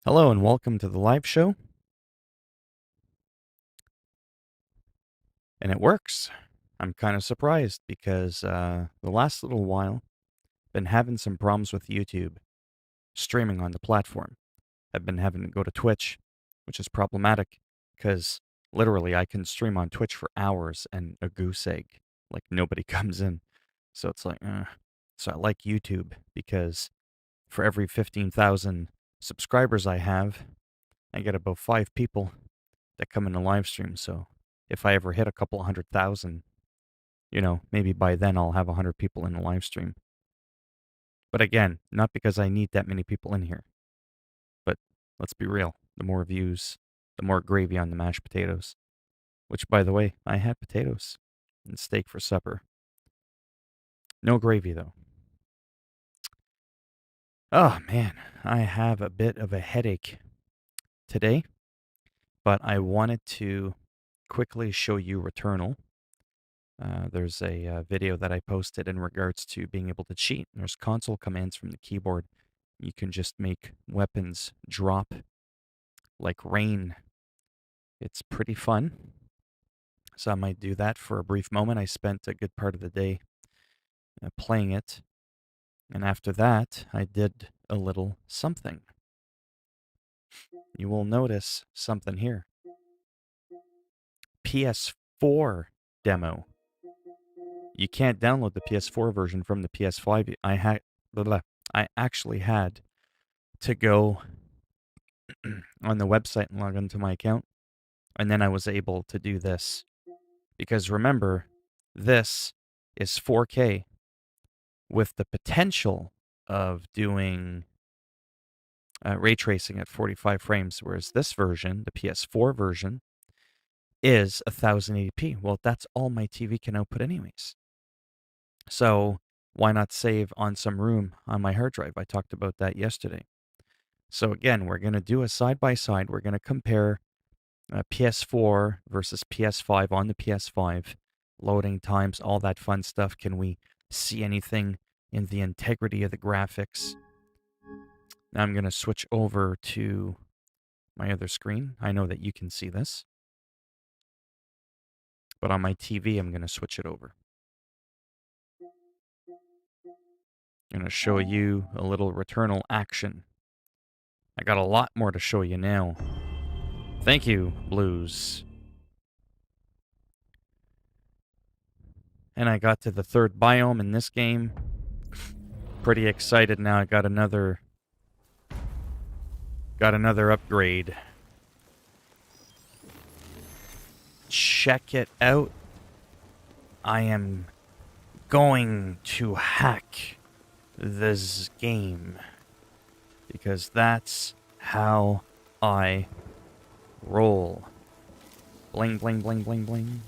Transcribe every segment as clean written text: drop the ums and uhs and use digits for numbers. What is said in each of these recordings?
Hello and welcome to the live show. And it works. I'm kind of surprised because the last little while, been having some problems with YouTube streaming on the platform. I've been having to go to Twitch, which is problematic because literally I can stream on Twitch for hours and a goose egg. Like nobody comes in. So it's like, So I like YouTube because for every 15,000 subscribers I have, I get about 5 people that come in the live stream. So if I ever hit a couple 100,000, maybe by then I'll have 100 people in the live stream. But again, not because I need that many people in here. But let's be real. The more views, the more gravy on the mashed potatoes. Which, by the way, I had potatoes and steak for supper. No gravy, though. Oh, man. I have a bit of a headache today. But I wanted to quickly show you Returnal. There's a video that I posted in regards to being able to cheat. There's console commands from the keyboard. You can just make weapons drop like rain. It's pretty fun. So I might do that for a brief moment. I spent a good part of the day playing it. And after that, I did a little something. You will notice something here. PS4 demo. You can't download the PS4 version from the PS5. I actually had to go on the website and log into my account, and then I was able to do this. Because remember, this is 4K with the potential of doing ray tracing at 45 frames, whereas this version, the PS4 version, is 1080p. Well, that's all my TV can output anyways. So why not save on some room on my hard drive? I talked about that yesterday. So again, we're going to do a side-by-side. We're going to compare PS4 versus PS5 on the PS5, loading times, all that fun stuff. Can we see anything in the integrity of the graphics? Now I'm going to switch over to my other screen. I know that you can see this. But on my TV, I'm going to switch it over. I'm going to show you a little Returnal action. I got a lot more to show you now. Thank you, Blues. And I got to the third biome in this game. Pretty excited now. I got another upgrade. Check it out. I am going to hack this game because that's how I roll. Bling, bling, bling, bling, bling.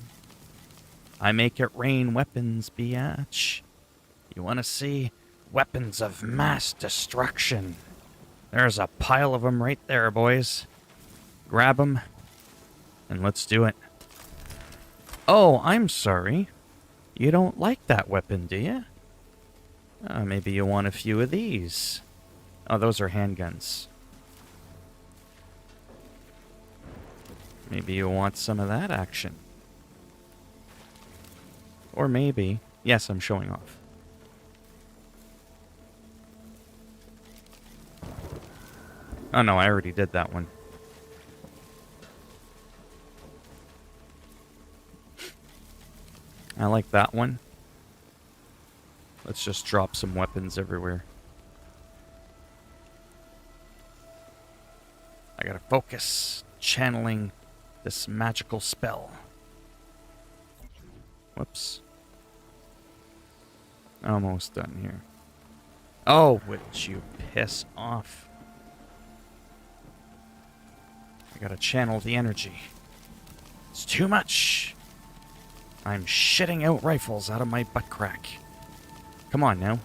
I make it rain weapons, biatch. You want to see weapons of mass destruction? There's a pile of them right there, boys. Grab them, and let's do it. Oh, I'm sorry. You don't like that weapon, do you? Maybe you want a few of these. Oh, those are handguns. Maybe you want some of that action. Or maybe... Yes, I'm showing off. Oh no, I already did that one. I like that one. Let's just drop some weapons everywhere. I gotta focus. Channeling this magical spell. Whoops. Almost done here. Oh, would you piss off? I gotta channel the energy. It's too much. I'm shitting out rifles out of my butt crack. Come on now.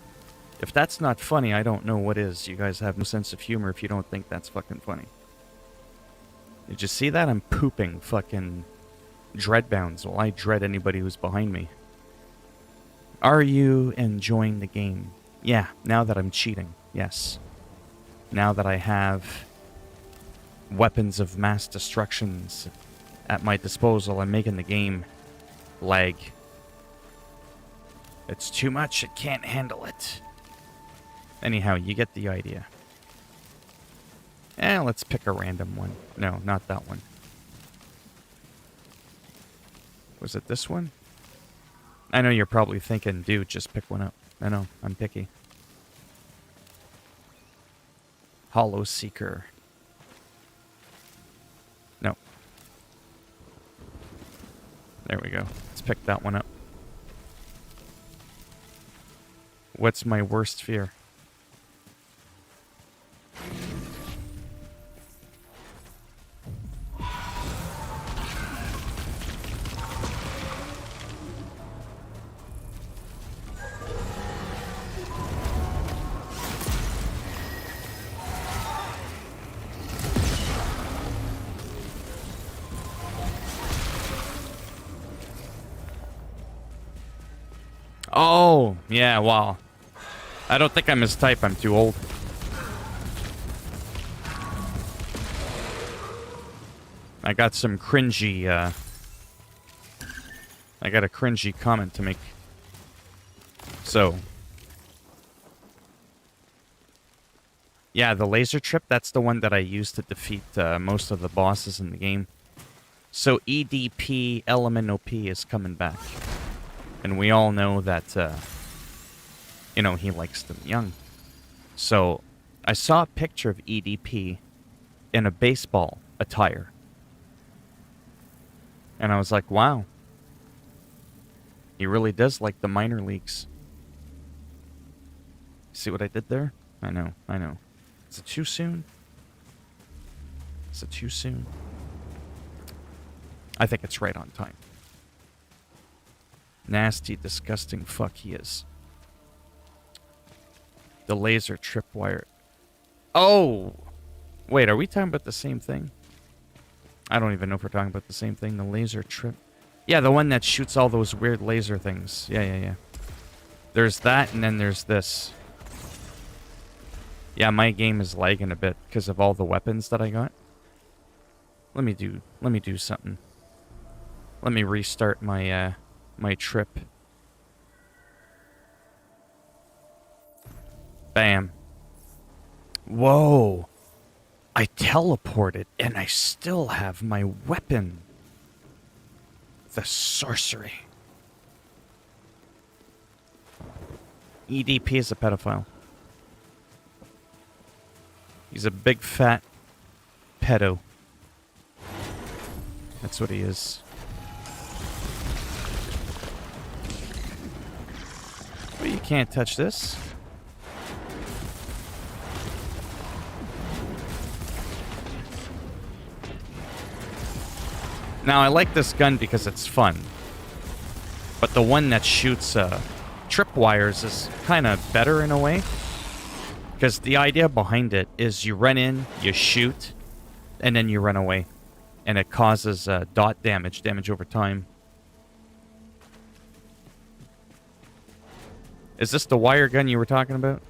If that's not funny, I don't know what is. You guys have no sense of humor if you don't think that's fucking funny. Did you see that? I'm pooping fucking dreadbounds while I dread anybody who's behind me. Are you enjoying the game? Yeah, now that I'm cheating. Yes. Now that I have weapons of mass destructions at my disposal and making the game lag. It's too much, it can't handle it. Anyhow, you get the idea. Let's pick a random one. No, not that one. Was it this one? I know you're probably thinking, dude, just pick one up. I know, I'm picky. Hollow Seeker. No. There we go. Let's pick that one up. What's my worst fear? Oh, yeah, wow. I don't think I'm his type, I'm too old. I got some cringy, I got a cringy comment to make. So. Yeah, the laser trip, that's the one that I used to defeat most of the bosses in the game. So EDP LMNOP is coming back. And we all know that, you know, he likes them young. So, I saw a picture of EDP in a baseball attire. And I was like, wow. He really does like the minor leagues. See what I did there? I know, I know. Is it too soon? Is it too soon? I think it's right on time. Nasty, disgusting fuck he is. The laser tripwire. Oh! Wait, are we talking about the same thing? I don't even know if we're talking about the same thing. The laser trip. Yeah, the one that shoots all those weird laser things. Yeah. There's that, and then there's this. Yeah, my game is lagging a bit because of all the weapons that I got. Let me do something. Let me restart my my trip. Bam. Whoa. I teleported and I still have my weapon. The sorcery. EDP is a pedophile. He's a big fat pedo. That's what he is. But you can't touch this. Now, I like this gun because it's fun. But the one that shoots tripwires is kind of better in a way. Because the idea behind it is you run in, you shoot, and then you run away. And it causes dot damage over time. Is this the wire gun you were talking about?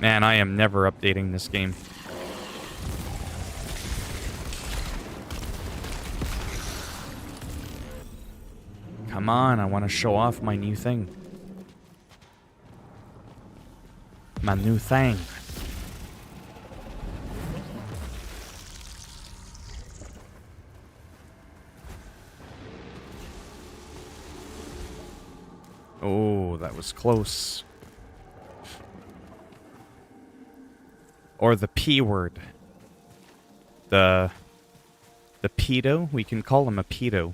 Man, I am never updating this game. Come on, I want to show off my new thing. My new thing. Oh, that was close. Or the P word. The pedo? We can call him a pedo.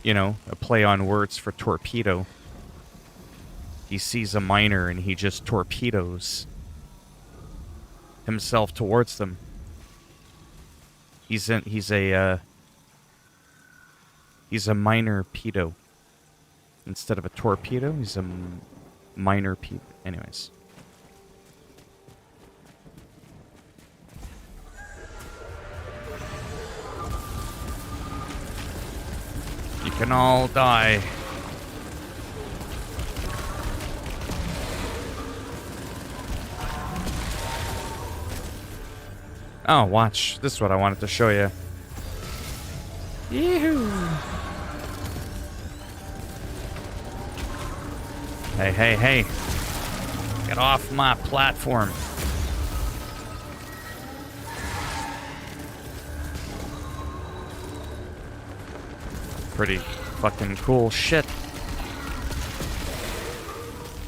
You know, a play on words for torpedo. He sees a miner and he just torpedoes himself towards them. He's a minor pedo. Instead of a torpedo, he's a minor pedo. Anyways. You can all die. Oh, watch. This is what I wanted to show you. Yee-hoo. Hey, hey, hey. Get off my platform. Pretty fucking cool shit,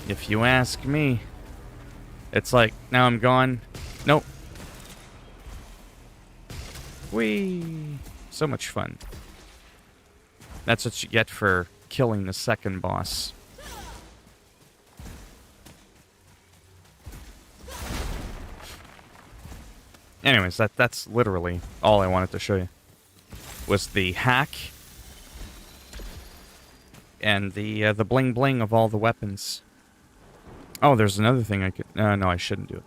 if you ask me. It's like, now I'm gone. Nope. Whee! So much fun. That's what you get for killing the second boss. Anyways, that's literally all I wanted to show you. Was the hack and the bling bling of all the weapons. Oh, there's another thing I could... no, I shouldn't do it.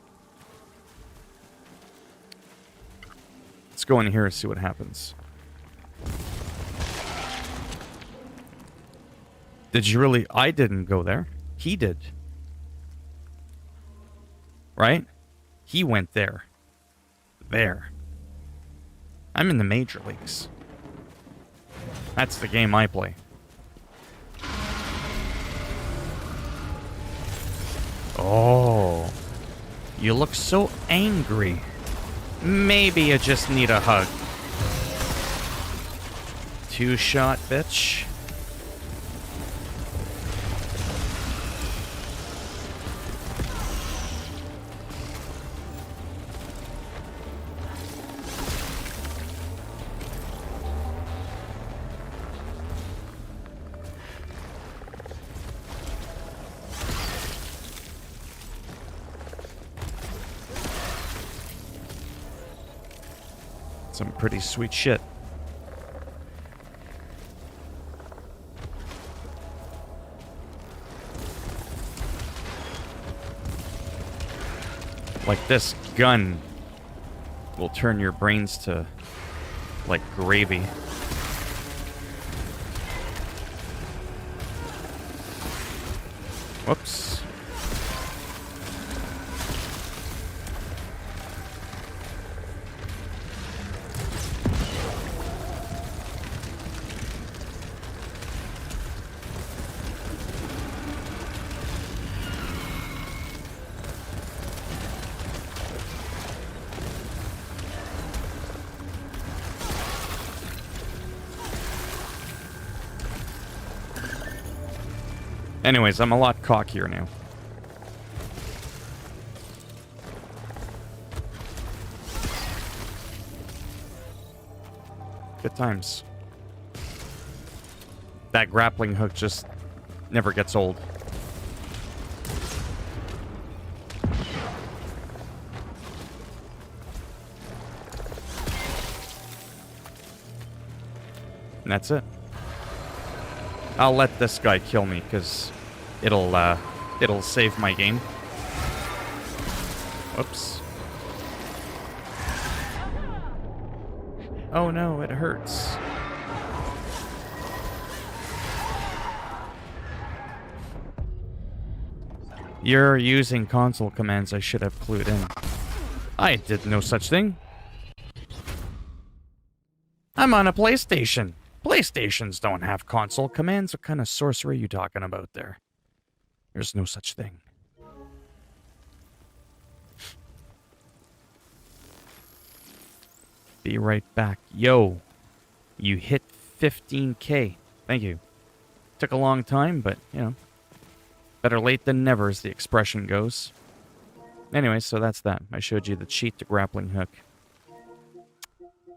Let's go in here and see what happens. Did you really... I didn't go there. He did. Right? He went there. There. I'm in the major leagues. That's the game I play. Oh. You look so angry. Maybe you just need a hug. Two-shot, bitch. Some pretty sweet shit. Like this gun will turn your brains to like gravy. Whoops. Anyways, I'm a lot cockier now. Good times. That grappling hook just never gets old. And that's it. I'll let this guy kill me, because it'll save my game. Whoops. Oh no, it hurts. You're using console commands I should have clued in. I did no such thing. I'm on a PlayStation. PlayStations don't have console commands. What kind of sorcery are you talking about there? There's no such thing. Be right back. Yo, you hit 15K. Thank you. Took a long time, but, you know, better late than never, as the expression goes. Anyway, so that's that. I showed you the cheat to grappling hook.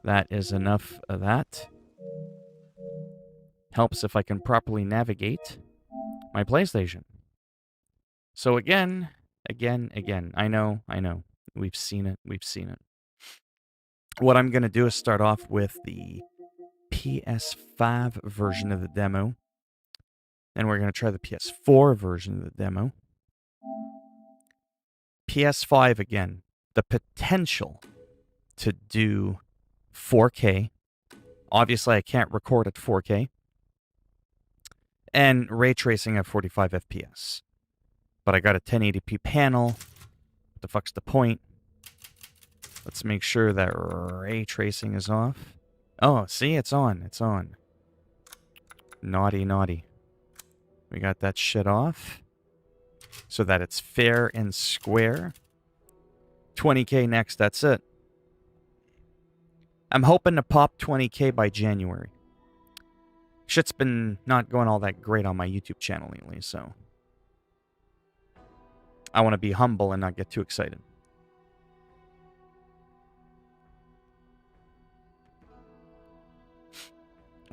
That is enough of that. Helps if I can properly navigate my PlayStation. So again. I know. We've seen it. What I'm going to do is start off with the PS5 version of the demo. Then we're going to try the PS4 version of the demo. PS5 again. The potential to do 4K. Obviously, I can't record at 4K. And ray tracing at 45 FPS. But I got a 1080p panel. What the fuck's the point? Let's make sure that ray tracing is off. Oh, see, it's on. It's on. Naughty, naughty. We got that shit off. So that it's fair and square. 20K next, that's it. I'm hoping to pop 20K by January. Shit's been not going all that great on my YouTube channel lately, so I want to be humble and not get too excited.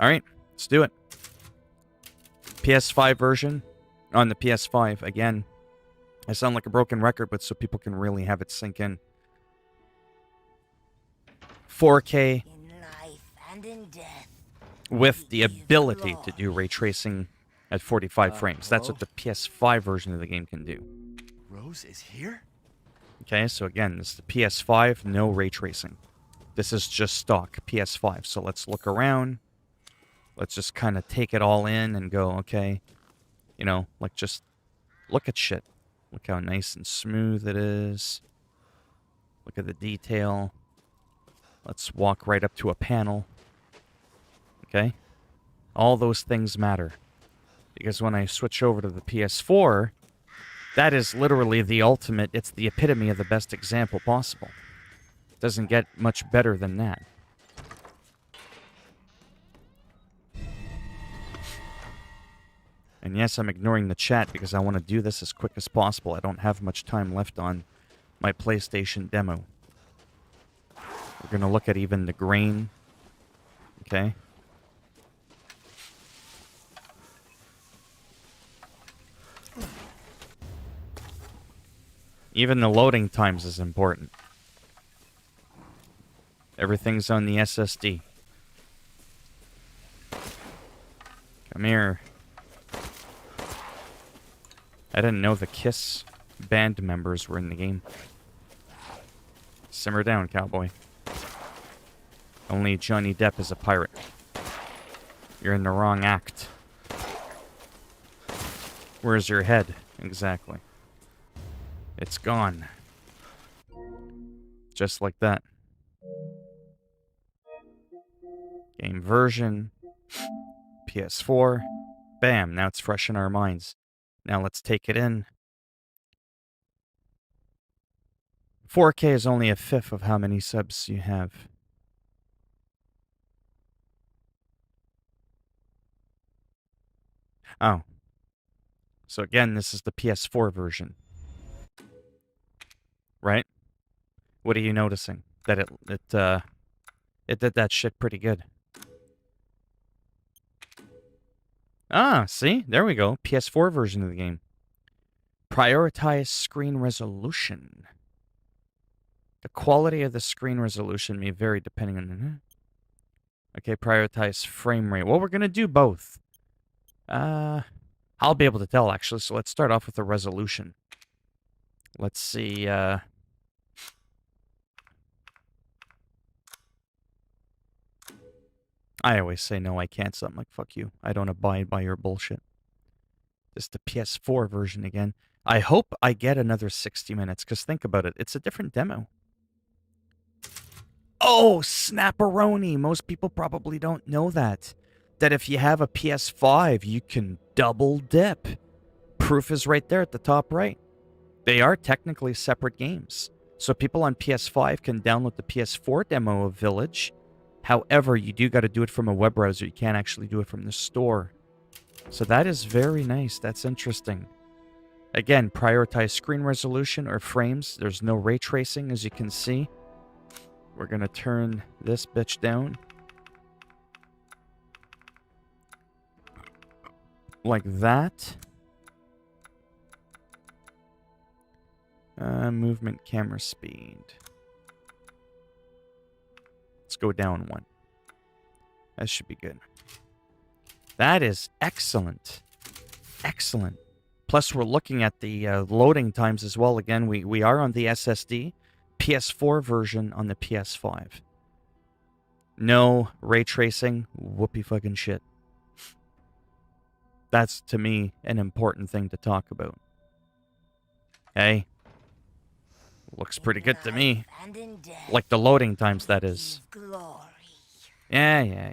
Alright, let's do it. PS5 version on the PS5. Again, I sound like a broken record, but so people can really have it sink in. 4K with the ability to do ray tracing at 45 frames. That's what the PS5 version of the game can do. Rose is here? Okay, so again, this is the PS5, no ray tracing. This is just stock PS5. So let's look around. Let's just kind of take it all in and go, okay, you know, like just look at shit. Look how nice and smooth it is. Look at the detail. Let's walk right up to a panel. Okay? All those things matter. Because when I switch over to the PS4, that is literally the ultimate, it's the epitome of the best example possible. It doesn't get much better than that. And yes, I'm ignoring the chat because I want to do this as quick as possible. I don't have much time left on my PlayStation demo. We're going to look at even the grain. Okay. Even the loading times is important. Everything's on the SSD. Come here. I didn't know the Kiss band members were in the game. Simmer down, cowboy. Only Johnny Depp is a pirate. You're in the wrong act. Where's your head? Exactly. It's gone. Just like that. Game version. PS4. Bam, now it's fresh in our minds. Now let's take it in. 4K is only a fifth of how many subs you have. Oh. So again, this is the PS4 version. Right? What are you noticing? That it did that shit pretty good. Ah, see? There we go. PS4 version of the game. Prioritize screen resolution. The quality of the screen resolution may vary depending on... Okay, prioritize frame rate. Well, we're going to do both. I'll be able to tell, actually. So let's start off with the resolution. Let's see... I always say no, I can't, so I'm like, fuck you. I don't abide by your bullshit. This is the PS4 version again. I hope I get another 60 minutes, because think about it. It's a different demo. Oh, snapperoni. Most people probably don't know that. That if you have a PS5, you can double dip. Proof is right there at the top right. They are technically separate games. So people on PS5 can download the PS4 demo of Village. However, you do got to do it from a web browser. You can't actually do it from the store. So that is very nice. That's interesting. Again, prioritize screen resolution or frames. There's no ray tracing, as you can see. We're going to turn this bitch down. Like that. Movement camera speed. Let's go down one. That should be good. That is excellent. Excellent. Plus, we're looking at the loading times as well. Again, we are on the SSD. PS4 version on the PS5. No ray tracing. Whoopee fucking shit. That's, to me, an important thing to talk about. Hey? Looks pretty good to me. Like the loading times, that is. Yeah.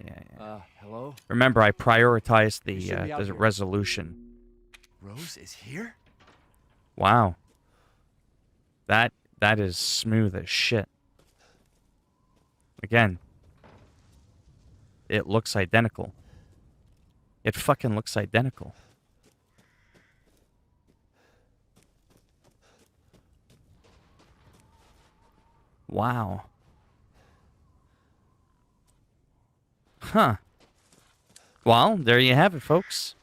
Hello? Remember, I prioritized shouldn't be out the here. resolution. Rose is here? Wow. That is smooth as shit. Again, it looks identical. It fucking looks identical. Wow. Huh. Well, there you have it, folks.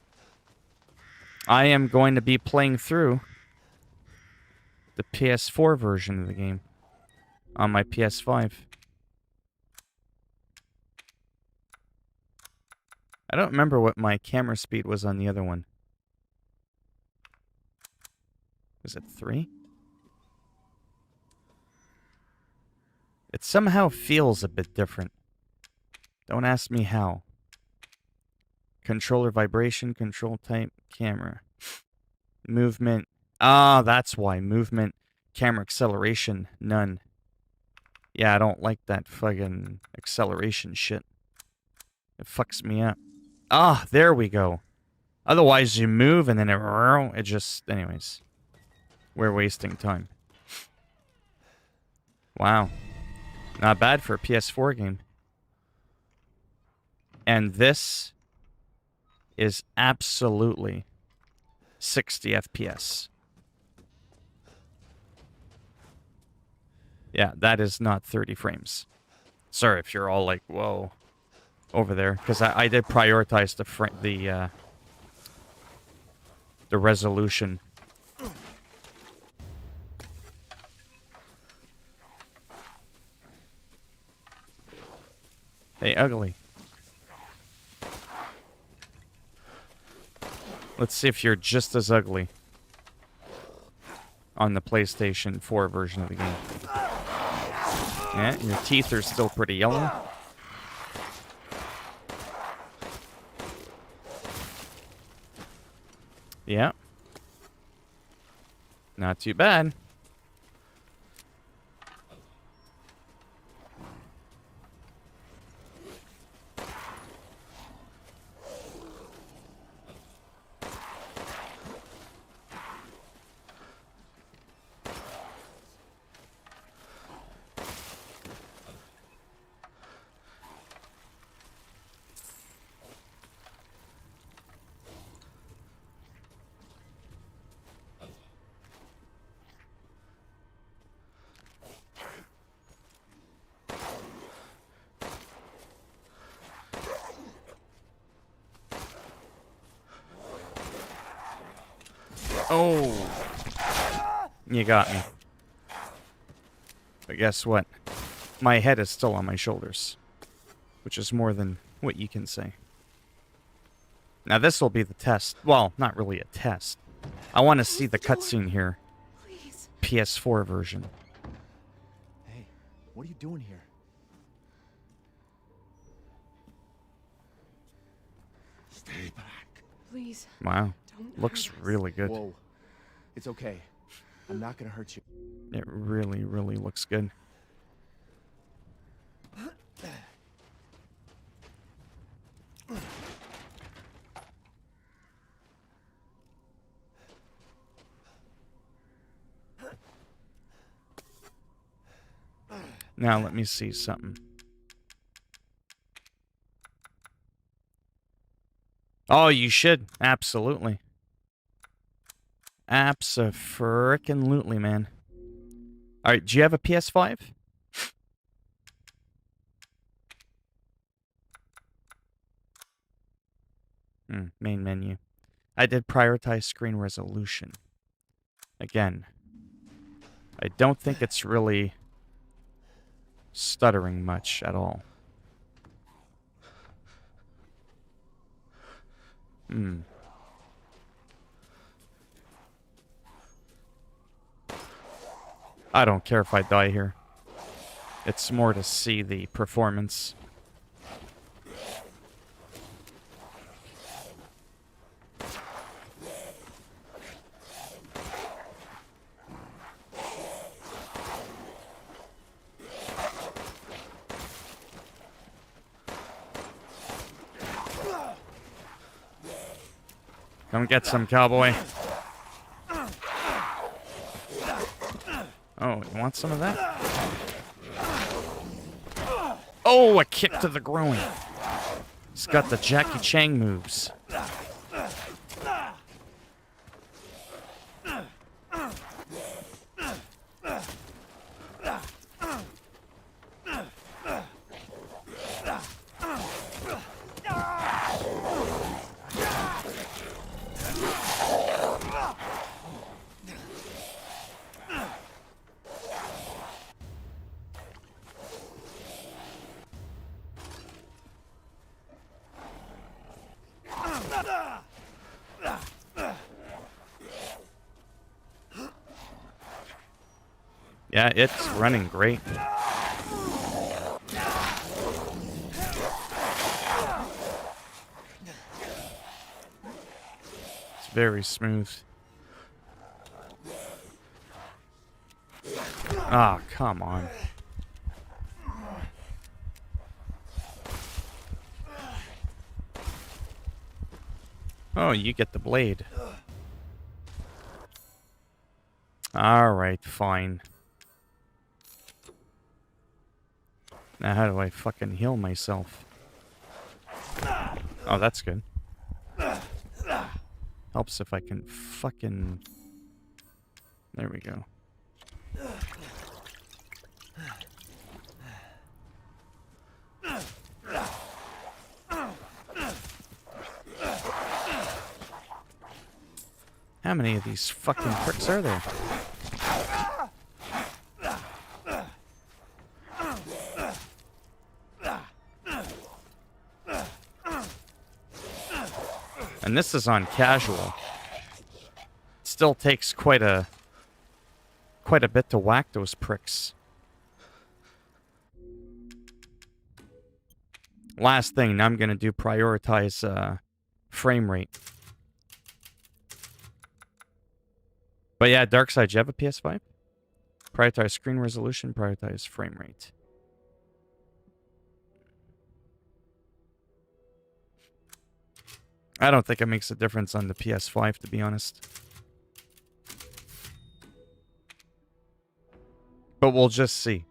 I am going to be playing through the PS4 version of the game on my PS5. I don't remember what my camera speed was on the other one. Was it 3? It somehow feels a bit different. Don't ask me how. Controller vibration, control type, camera. Movement. Ah, that's why. Movement, camera acceleration, none. Yeah, I don't like that fucking acceleration shit. It fucks me up. Ah, there we go. Otherwise, you move and then it just... Anyways. We're wasting time. Wow. Not bad for a PS4 game. And this is absolutely 60 FPS. Yeah, that is not 30 frames. Sorry if you're all like, whoa, over there. Because I did prioritize the resolution. Hey, ugly. Let's see if you're just as ugly on the PlayStation 4 version of the game. Yeah, your teeth are still pretty yellow. Yeah. Not too bad. Oh. You got me. But guess what? My head is still on my shoulders. Which is more than what you can say. Now this will be the test. Well, not really a test. I want to see the cutscene here. Please. PS4 version. Hey, what are you doing here? Stay back. Please. Wow. Don't Looks hurt us. really good. Whoa. It's okay. I'm not gonna hurt you. It really, really looks good. Now let me see something. Oh, you should. Absolutely. Abso-frickin-lutely, man. Alright, do you have a PS5? Main menu. I did prioritize screen resolution. Again, I don't think it's really stuttering much at all. I don't care if I die here. It's more to see the performance. Come get some, cowboy. Oh, you want some of that? Oh, a kick to the groin. He's got the Jackie Chan moves. Yeah, it's running great. It's very smooth. Ah, come on. Oh, you get the blade. Alright, fine. Now how do I fucking heal myself? Oh, that's good. Helps if I can fucking... There we go. How many of these fucking pricks are there? And this is on casual. It still takes quite a bit to whack those pricks. Last thing, now I'm gonna do prioritize frame rate. But yeah, Darkseid, you have a PS5? Prioritize screen resolution, prioritize frame rate. I don't think it makes a difference on the PS5, to be honest. But we'll just see.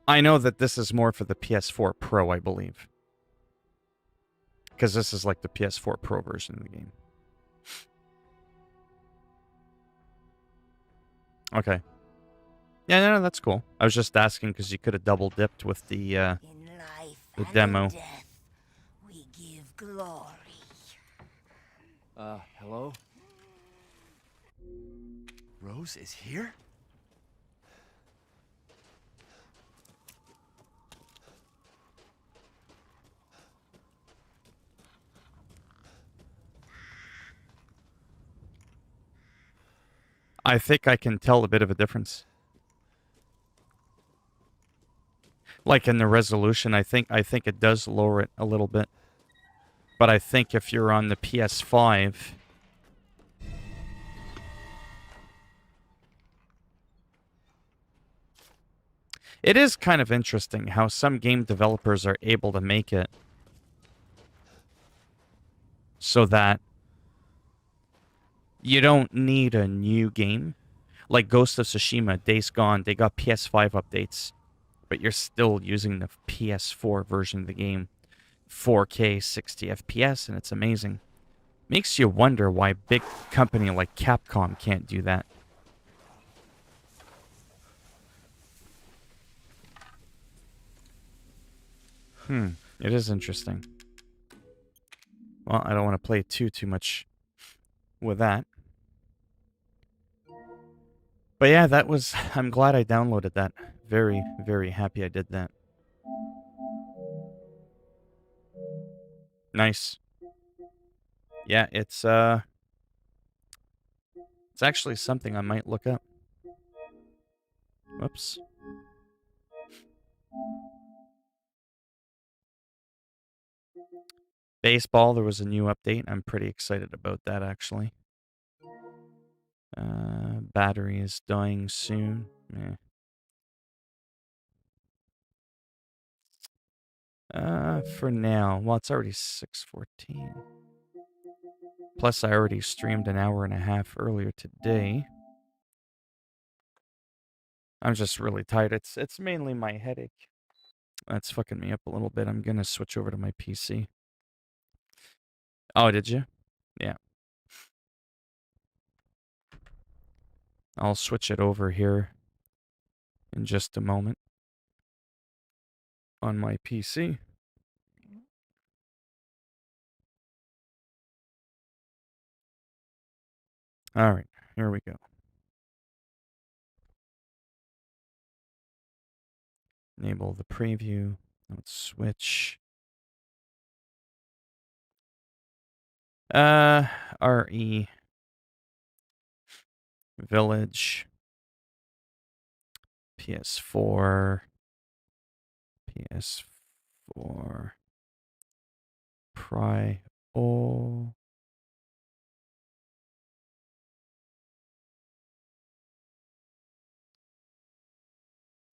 I know that this is more for the PS4 Pro, I believe. Because this is like the PS4 Pro version of the game. Okay. Yeah, no, that's cool. I was just asking because you could have double dipped with the demo. In death, we give glory. Hello? Rose is here? I think I can tell a bit of a difference. Like in the resolution, I think it does lower it a little bit. But I think if you're on the PS5, it is kind of interesting how some game developers are able to make it so that you don't need a new game. Like Ghost of Tsushima, Days Gone, they got PS5 updates, but you're still using the PS4 version of the game, 4K 60 FPS, and it's amazing. Makes you wonder why a big company like Capcom can't do that. It is interesting. Well, I don't want to play too much with that. But yeah, that was... I'm glad I downloaded that. Very, very happy I did that. Nice. Yeah, it's actually something I might look up. Whoops. Baseball, there was a new update. I'm pretty excited about that, actually. Battery is dying soon. For now. Well, it's already 6:14. Plus, I already streamed an hour and a half earlier today. I'm just really tired. It's mainly my headache. That's fucking me up a little bit. I'm gonna switch over to my PC. Oh, did you? Yeah. I'll switch it over here in just a moment on my PC. All right, here we go. Enable the preview. Let's switch. RE Village PS4 PS4 Pry. Oh.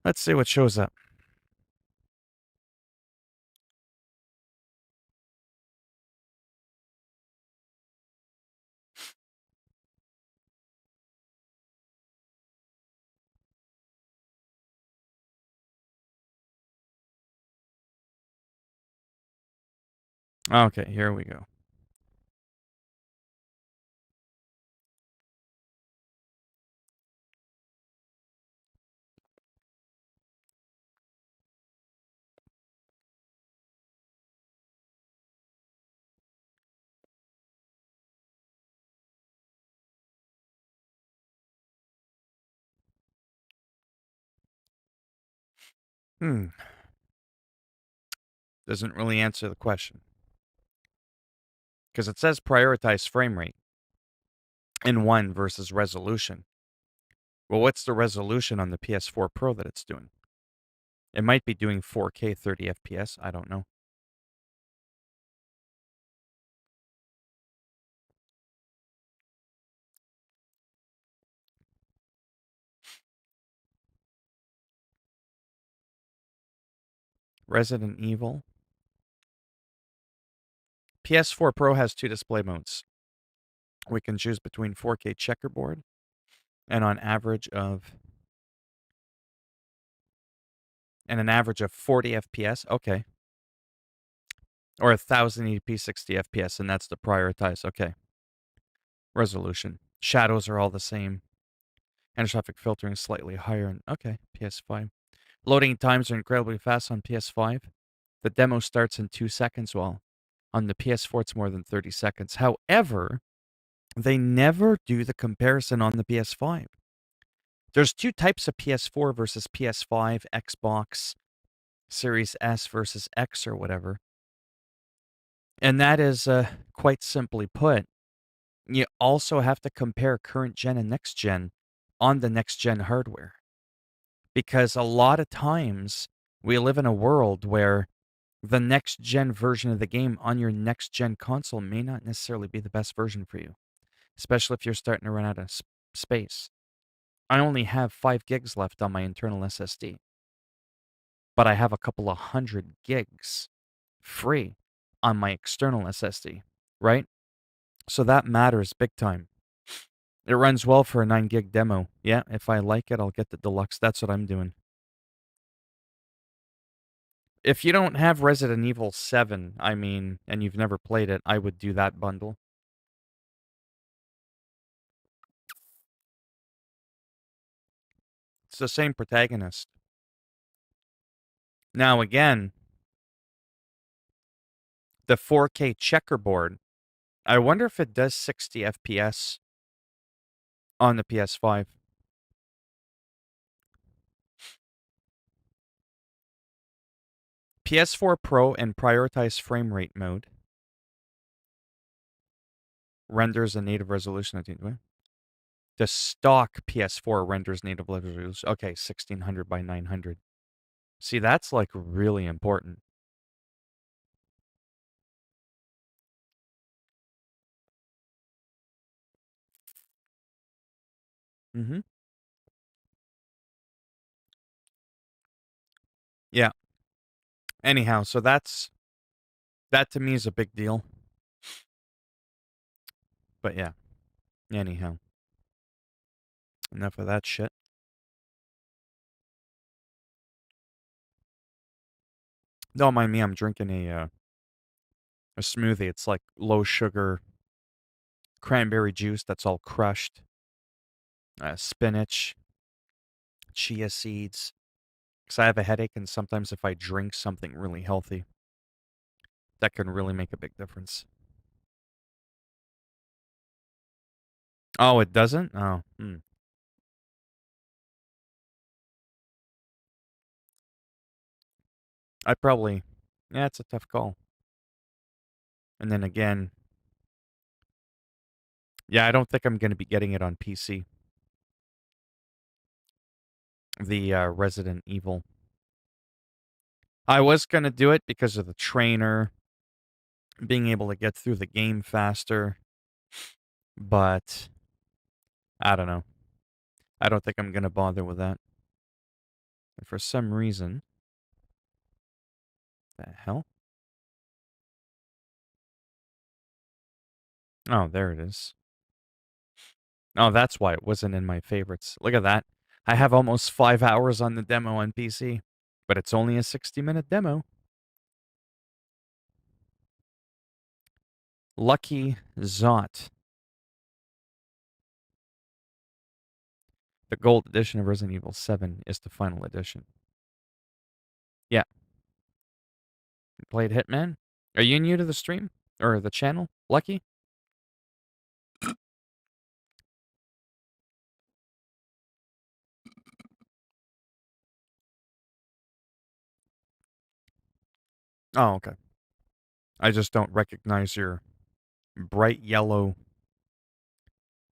Let's see what shows up. Okay, here we go. Doesn't really answer the question. Because it says prioritize frame rate in 1 versus resolution. Well, what's the resolution on the PS4 Pro that it's doing? It might be doing 4K 30 FPS. I don't know. Resident Evil. PS4 Pro has 2 display modes. We can choose between 4K checkerboard and an average of 40 FPS. Okay. Or 1080p 60 FPS, and that's the prioritize. Okay. Resolution. Shadows are all the same. Anisotropic filtering is slightly higher. Okay, PS5. Loading times are incredibly fast on PS5. The demo starts in 2 seconds, while on the PS4 it's more than 30 seconds. However, they never do the comparison on the PS5. There's 2 types of PS4 versus PS5, Xbox Series S versus X or whatever. And that is quite simply put, you also have to compare current gen and next gen on the next gen hardware. Because a lot of times we live in a world where the next gen version of the game on your next gen console may not necessarily be the best version for you, especially if you're starting to run out of space. I only have 5 gigs left on my internal SSD, but I have a couple of 100 gigs free on my external SSD, right? So that matters big time. It runs well for a 9 gig demo. Yeah, if I like it, I'll get the deluxe. That's what I'm doing. If you don't have Resident Evil 7, I mean, and you've never played it, I would do that bundle. It's the same protagonist. Now, again, the 4K checkerboard, I wonder if it does 60 FPS on the PS5. PS4 Pro and prioritize frame rate mode renders a native resolution. The stock PS4 renders native resolution. Okay, 1600 by 900. See, that's like really important. Mm-hmm. Yeah. Anyhow, so that to me is a big deal. But yeah, anyhow, enough of that shit. Don't mind me, I'm drinking a smoothie. It's like low sugar cranberry juice that's all crushed, spinach, chia seeds. Because I have a headache, and sometimes if I drink something really healthy, that can really make a big difference. Oh, it doesn't? Oh, I probably, yeah, it's a tough call. And then again, yeah, I don't think I'm going to be getting it on PC. The Resident Evil. I was going to do it because of the trainer, being able to get through the game faster, but I don't know. I don't think I'm going to bother with that. And for some reason, the hell? Oh, there it is. Oh, that's why it wasn't in my favorites. Look at that. I have almost 5 hours on the demo on PC, but it's only a 60-minute demo. Lucky Zot. The gold edition of Resident Evil 7 is the final edition. Yeah. You played Hitman? Are you new to the stream? Or the channel? Lucky? Oh, okay. I just don't recognize your bright yellow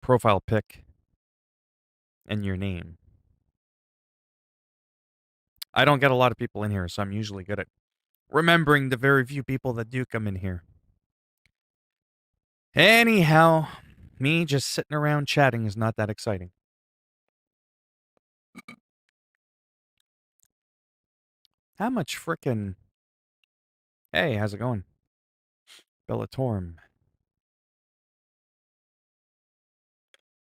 profile pic and your name. I don't get a lot of people in here, so I'm usually good at remembering the very few people that do come in here. Anyhow, me just sitting around chatting is not that exciting. How much frickin'. Hey, how's it going? Bellatorm.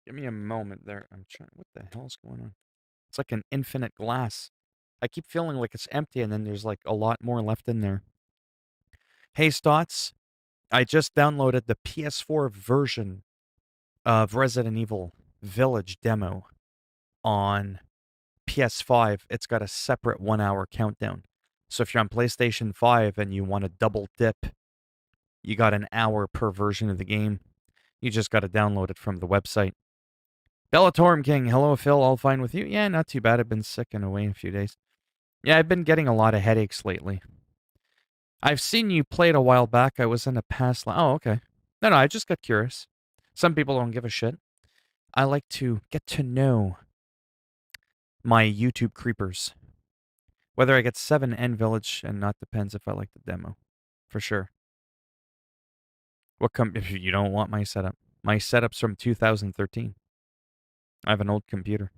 Give me a moment there. I'm trying. What the hell's going on? It's like an infinite glass. I keep feeling like it's empty, and then there's like a lot more left in there. Hey, Stotts. I just downloaded the PS4 version of Resident Evil Village demo on PS5. It's got a separate 1 hour countdown. So if you're on PlayStation 5 and you want to double dip, you got an hour per version of the game. You just got to download it from the website. Bellatorm King, hello Phil, all fine with you? Yeah, not too bad. I've been sick and away a few days. Yeah, I've been getting a lot of headaches lately. I've seen you played a while back. I was in a past. Oh, okay. No, I just got curious. Some people don't give a shit. I like to get to know my YouTube creepers. Whether I get 7 and Village and not depends if I like the demo. For sure. If you don't want my setup? My setup's from 2013. I have an old computer.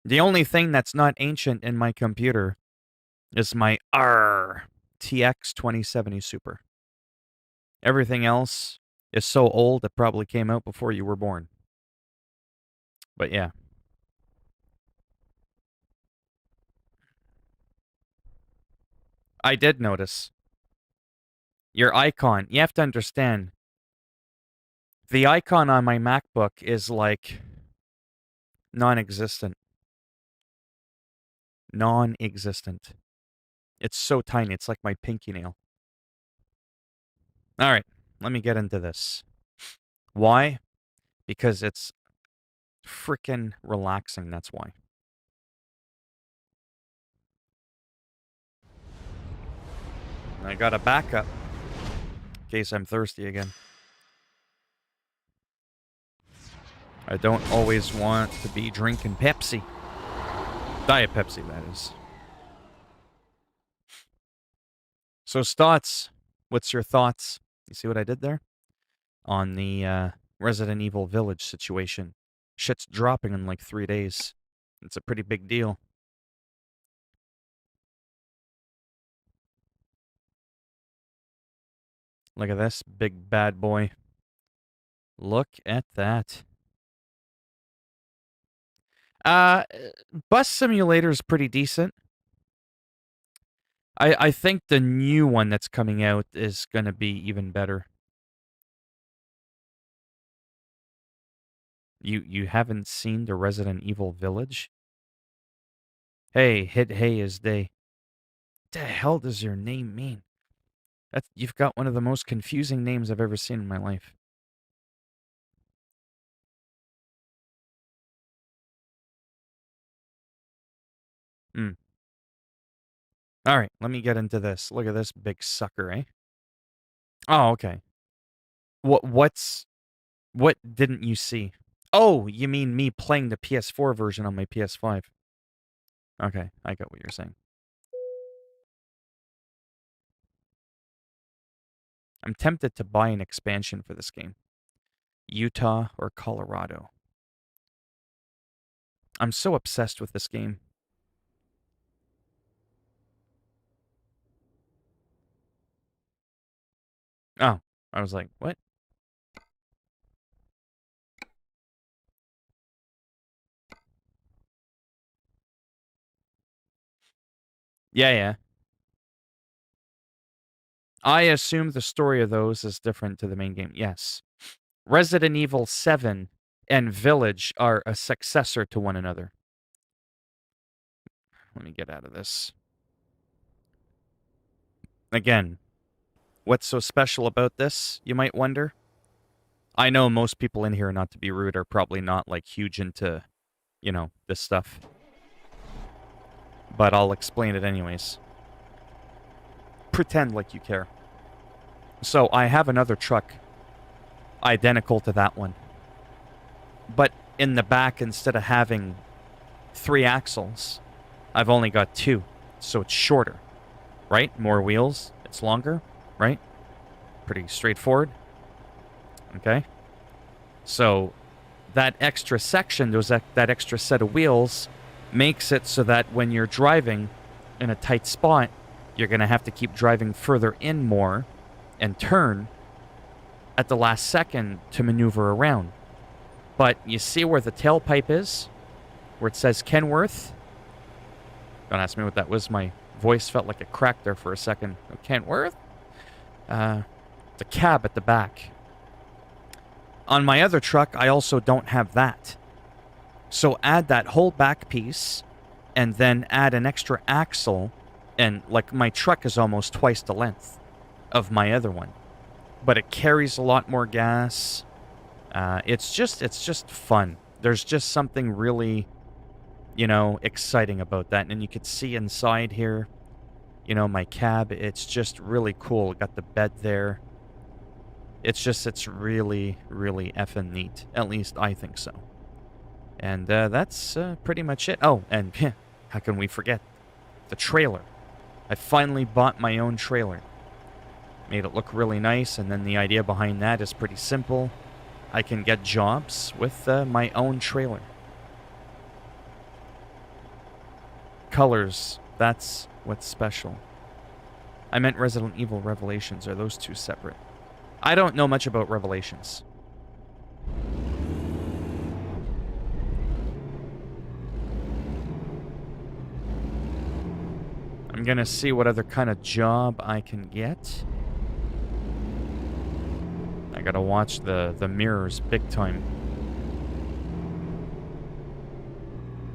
The only thing that's not ancient in my computer is my RTX 2070 Super. Everything else is so old it probably came out before you were born. But yeah. I did notice. Your icon, you have to understand. The icon on my MacBook is like non-existent. Non-existent. It's so tiny. It's like my pinky nail. All right, let me get into this. Why? Because it's freaking relaxing. That's why. I got a backup in case I'm thirsty again. I don't always want to be drinking Pepsi. Diet Pepsi, that is. So, Stotts, what's your thoughts? You see what I did there? On the Resident Evil Village situation. Shit's dropping in like 3 days. It's a pretty big deal. Look at this big bad boy. Look at that. Uh, Bus Simulator is pretty decent. I think the new one that's coming out is going to be even better. You haven't seen the Resident Evil Village? Hey, hit hey is day. What the hell does your name mean? You've got one of the most confusing names I've ever seen in my life. Hmm. All right, let me get into this. Look at this big sucker, eh? Oh, okay. What didn't you see? Oh, you mean me playing the PS4 version on my PS5? Okay, I get what you're saying. I'm tempted to buy an expansion for this game. Utah or Colorado. I'm so obsessed with this game. Oh, I was like, what? Yeah, yeah. I assume the story of those is different to the main game. Yes. Resident Evil 7 and Village are a successor to one another. Let me get out of this. Again, what's so special about this, you might wonder? I know most people in here, not to be rude, are probably not like huge into, this stuff. But I'll explain it anyways. Pretend like you care. So I have another truck identical to that one. But in the back, instead of having 3 axles, I've only got 2. So it's shorter, right? More wheels, it's longer, right? Pretty straightforward. Okay. So that extra section, that extra set of wheels, makes it so that when you're driving in a tight spot, you're going to have to keep driving further in more and turn at the last second to maneuver around. But you see where the tailpipe is? Where it says Kenworth? Don't ask me what that was. My voice felt like it cracked there for a second. Kenworth? The cab at the back. On my other truck, I also don't have that. So add that whole back piece and then add an extra axle, and like my truck is almost twice the length of my other one. But it carries a lot more gas. It's just fun. There's just something really, exciting about that. And you could see inside here, my cab. It's just really cool. Got the bed there. It's really, really effing neat. At least I think so. And that's pretty much it. Oh, and how can we forget the trailer? I finally bought my own trailer. Made it look really nice, and then the idea behind that is pretty simple. I can get jobs with my own trailer. Colors, that's what's special. I meant Resident Evil Revelations. Are those two separate? I don't know much about Revelations. I'm gonna see what other kind of job I can get. I gotta watch the mirrors big time.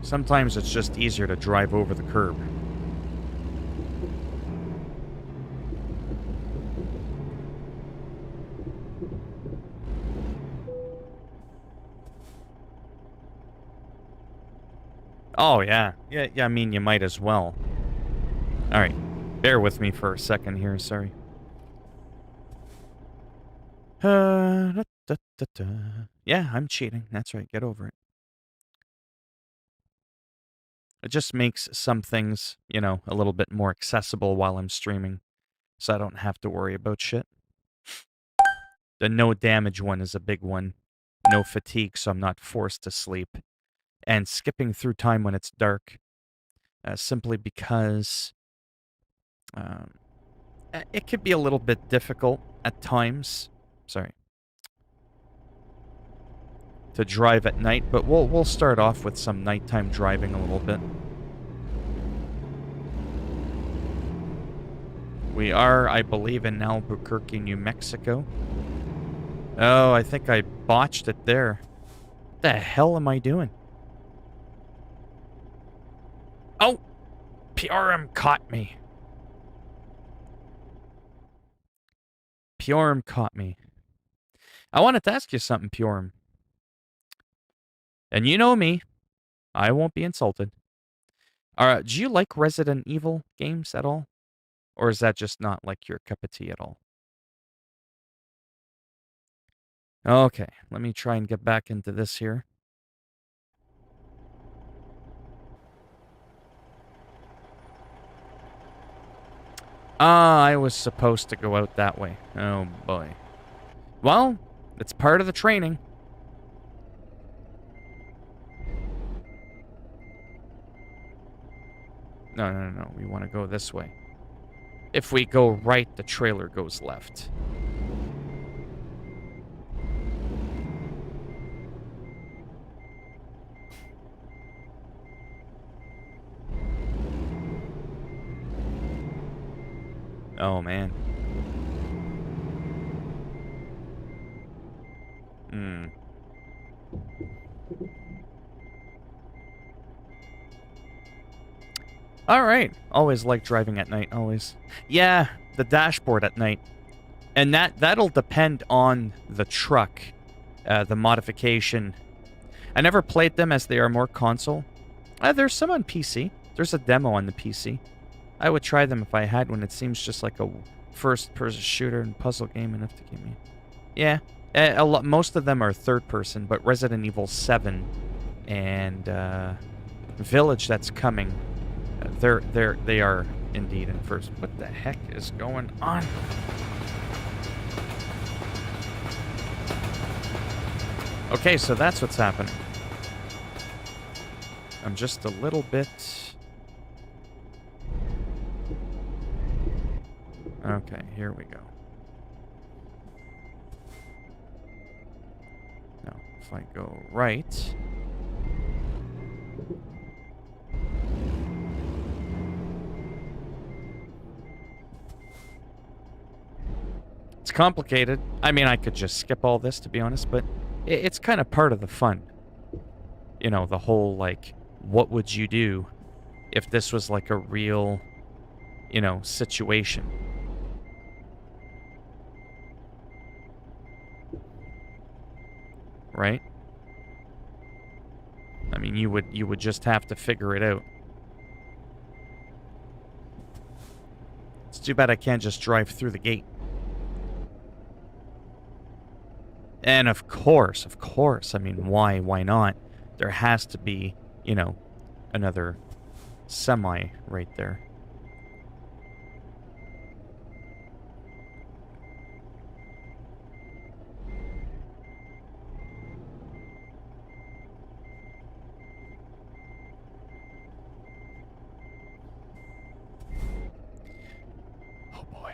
Sometimes it's just easier to drive over the curb. Oh, yeah. Yeah, I mean, you might as well. Alright. Bear with me for a second here, sorry. Yeah, I'm cheating. That's right, get over it. It just makes some things, a little bit more accessible while I'm streaming, so I don't have to worry about shit. The no damage one is a big one. No fatigue, so I'm not forced to sleep. And skipping through time when it's dark, simply because it could be a little bit difficult at times. Sorry. To drive at night, but we'll start off with some nighttime driving a little bit. We are, I believe, in Albuquerque, New Mexico. Oh, I think I botched it there. What the hell am I doing? Oh! PRM caught me. PRM caught me. I wanted to ask you something, PRM. And you know me. I won't be insulted. Do you like Resident Evil games at all? Or is that just not like your cup of tea at all? Okay, let me try and get back into this here. Ah, I was supposed to go out that way. Oh boy. Well, it's part of the training. No. We want to go this way. If we go right, the trailer goes left. Oh, man. All right. Always like driving at night, always. Yeah, the dashboard at night. And that'll depend on the truck, the modification. I never played them as they are more console. There's some on PC. There's a demo on the PC. I would try them if I had one. It seems just like a first-person shooter and puzzle game enough to keep me. Yeah, most of them are third-person, but Resident Evil 7 and Village that's coming, they are indeed in first. What the heck is going on? Okay, so that's what's happening. I'm just a little bit... Okay, here we go. Now, if I go right... It's complicated. I mean, I could just skip all this, to be honest, but it's kind of part of the fun. You know, the whole, like, what would you do if this was, like, a real, you know, situation? Right? I mean, you would just have to figure it out. It's too bad I can't just drive through the gate. And of course, I mean, why not? There has to be, you know, another semi right there. Oh boy.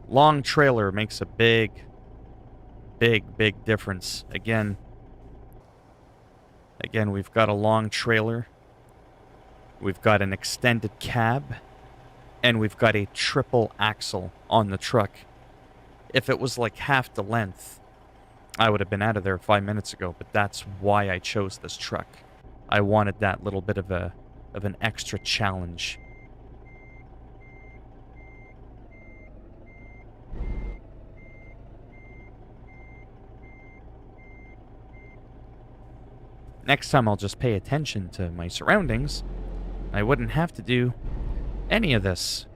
Long trailer makes a big difference. Again, we've got a long trailer. We've got an extended cab. And we've got a triple axle on the truck. If it was like half the length, I would have been out of there 5 minutes ago, but that's why I chose this truck. I wanted that little bit of an extra challenge. Next time I'll just pay attention to my surroundings. I wouldn't have to do any of this.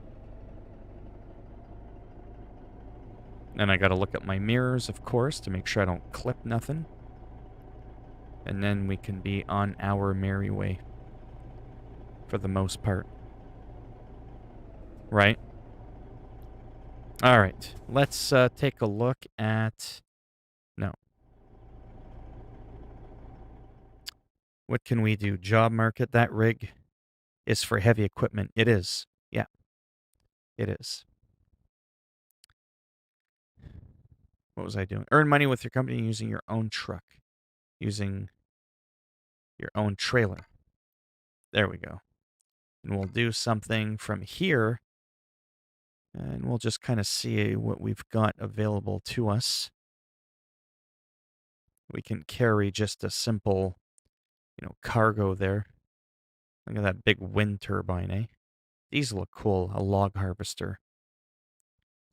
And I gotta look at my mirrors, of course, to make sure I don't clip nothing. And then we can be on our merry way. For the most part. Right? Alright, let's take a look at... No. What can we do? Job market. That rig is for heavy equipment. It is. Yeah, it is. What was I doing? Earn money with your company using your own truck. Using your own trailer. There we go. And we'll do something from here. And we'll just kind of see what we've got available to us. We can carry just a simple, cargo there. Look at that big wind turbine, eh? These look cool. A log harvester.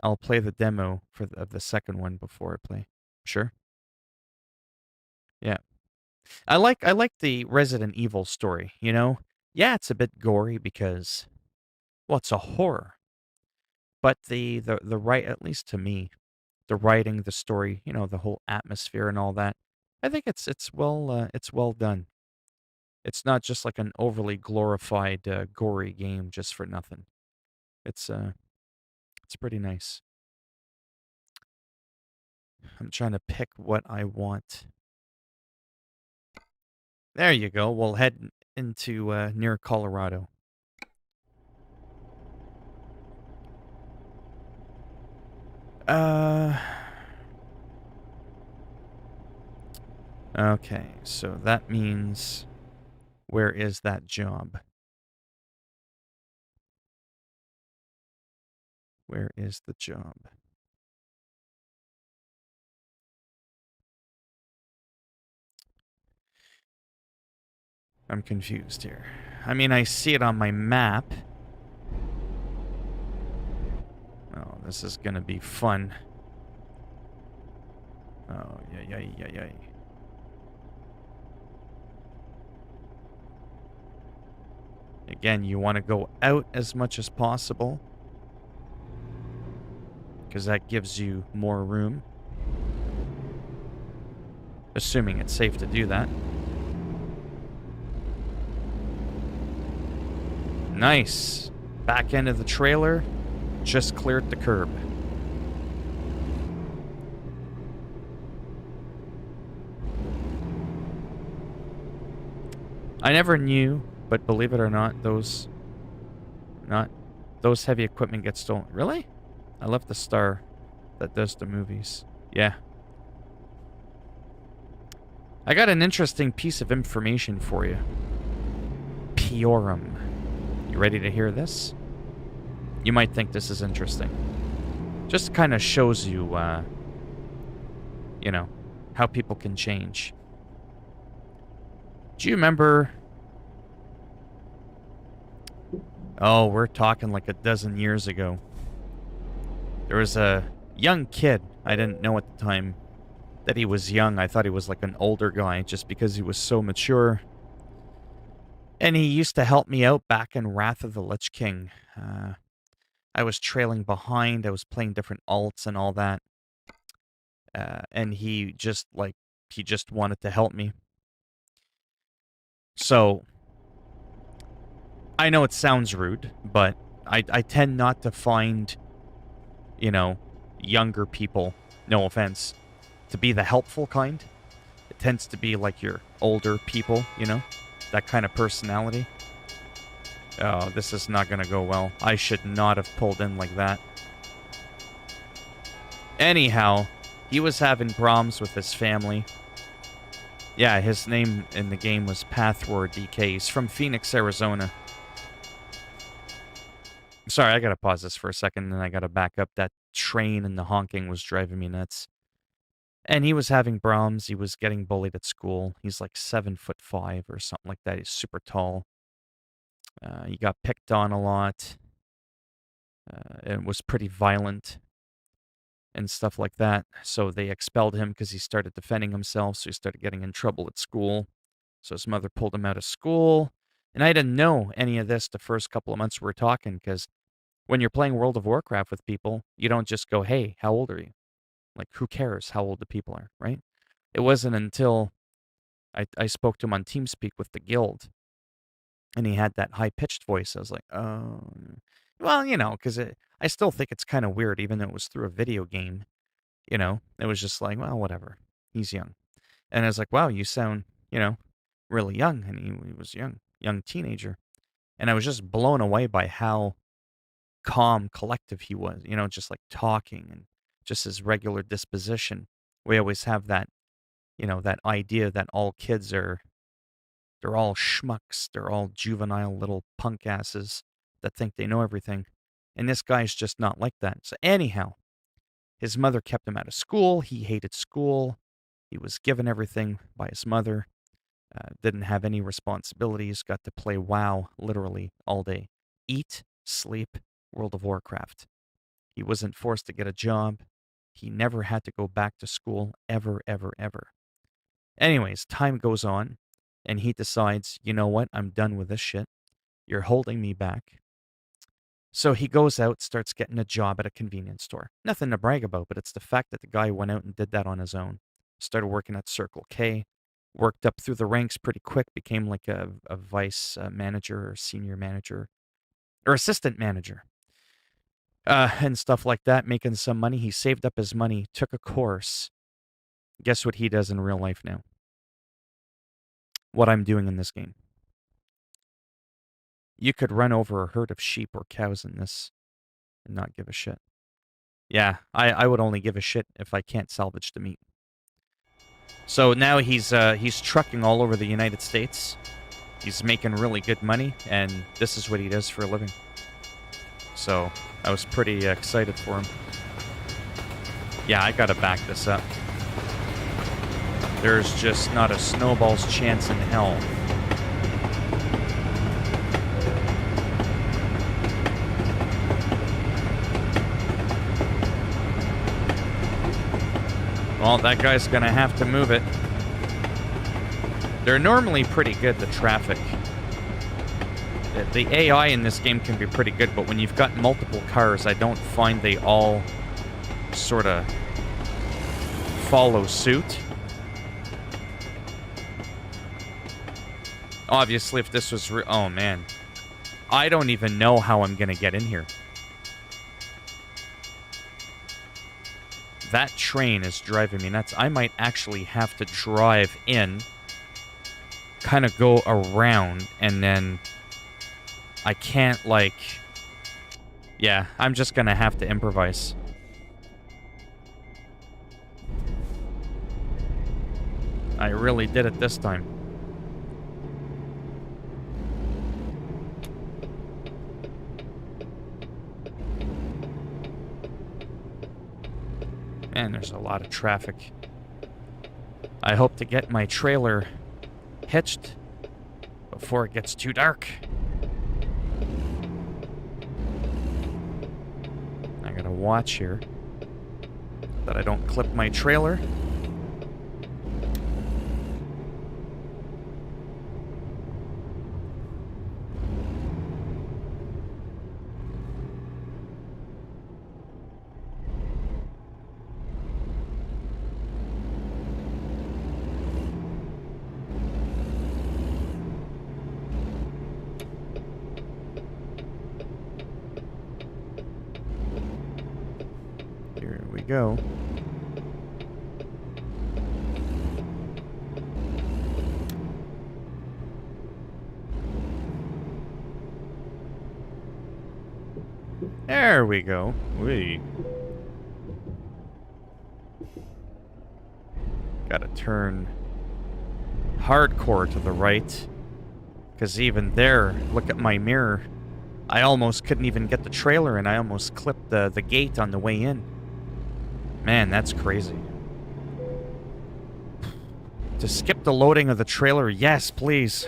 I'll play the demo of the second one before I play. Sure. Yeah. I like the Resident Evil story, Yeah, it's a bit gory because well, it's a horror. But the right, at least to me, the writing, the story, the whole atmosphere and all that, I think it's well done. It's not just like an overly glorified gory game just for nothing. It's uh it's pretty nice. I'm trying to pick what I want. There you go. We'll head into near Colorado. Uh okay. So that means where is that job? Where is the job? I'm confused here. I mean, I see it on my map. Oh, this is gonna be fun. Oh, yeah. Again, you want to go out as much as possible because that gives you more room. Assuming it's safe to do that. Nice. Back end of the trailer just cleared the curb. I never knew, but believe it or not, those heavy equipment get stolen. Really? I left the star that does the movies. Yeah. I got an interesting piece of information for you. Piorum. You ready to hear this? You might think this is interesting. Just kind of shows you, how people can change. Do you remember? Oh, we're talking like a dozen years ago. There was a young kid. I didn't know at the time that he was young. I thought he was like an older guy just because he was so mature. And he used to help me out back in Wrath of the Lich King. I was trailing behind. I was playing different alts and all that. And he just wanted to help me. So I know it sounds rude, but I tend not to find, younger people, no offense, to be the helpful kind. It tends to be like your older people, that kind of personality. Oh, this is not going to go well. I should not have pulled in like that. Anyhow, he was having problems with his family. Yeah, his name in the game was Pathwar DK. He's from Phoenix, Arizona. Sorry, I gotta pause this for a second, and I gotta back up. That train and the honking was driving me nuts. And he was having problems. He was getting bullied at school. He's like 7'5" or something like that. He's super tall. He got picked on a lot. And was pretty violent and stuff like that. So they expelled him because he started defending himself. So he started getting in trouble at school. So his mother pulled him out of school. And I didn't know any of this the first couple of months we were talking because when you're playing World of Warcraft with people, you don't just go, hey, how old are you? Like, who cares how old the people are, right? It wasn't until I spoke to him on TeamSpeak with the guild and he had that high-pitched voice. I was like, oh, well, because I still think it's kind of weird, even though it was through a video game, It was just like, well, whatever. He's young. And I was like, wow, you sound, really young, and he was young teenager. And I was just blown away by how calm, collective he was, just like talking and just his regular disposition. We always have that, that idea that all kids they're all schmucks, they're all juvenile little punk asses that think they know everything. And this guy's just not like that. So, anyhow, his mother kept him out of school. He hated school. He was given everything by his mother. Didn't have any responsibilities. Got to play WoW literally all day. Eat, sleep, World of Warcraft. He wasn't forced to get a job. He never had to go back to school ever, ever, ever. Anyways, time goes on, and he decides, you know what? I'm done with this shit. You're holding me back. So he goes out, starts getting a job at a convenience store. Nothing to brag about, but it's the fact that the guy went out and did that on his own. Started working at Circle K, worked up through the ranks pretty quick, became like a vice manager or senior manager or assistant manager and stuff like that, making some money. He saved up his money, took a course. Guess what he does in real life now? What I'm doing in this game. You could run over a herd of sheep or cows in this and not give a shit. Yeah, I would only give a shit if I can't salvage the meat. So now he's trucking all over the United States. He's making really good money, and this is what he does for a living. So I was pretty excited for him. Yeah, I gotta back this up. There's just not a snowball's chance in hell. Well, that guy's gonna have to move it. They're normally pretty good, the traffic. The AI in this game can be pretty good, but when you've got multiple cars, I don't find they all sort of follow suit. Obviously, if this was oh man. I don't even know how I'm gonna get in here. That train is driving me nuts. I might actually have to drive in, kind of go around, and then I can't, like... Yeah, I'm just gonna have to improvise. I really did it this time. Man, there's a lot of traffic. I hope to get my trailer hitched before it gets too dark. I gotta watch here that I don't clip my trailer. Here we go. There we go. Gotta turn hardcore to the right. Because even there, look at my mirror. I almost couldn't even get the trailer in. I almost clipped the gate on the way in. Man, that's crazy. To skip the loading of the trailer, yes, please.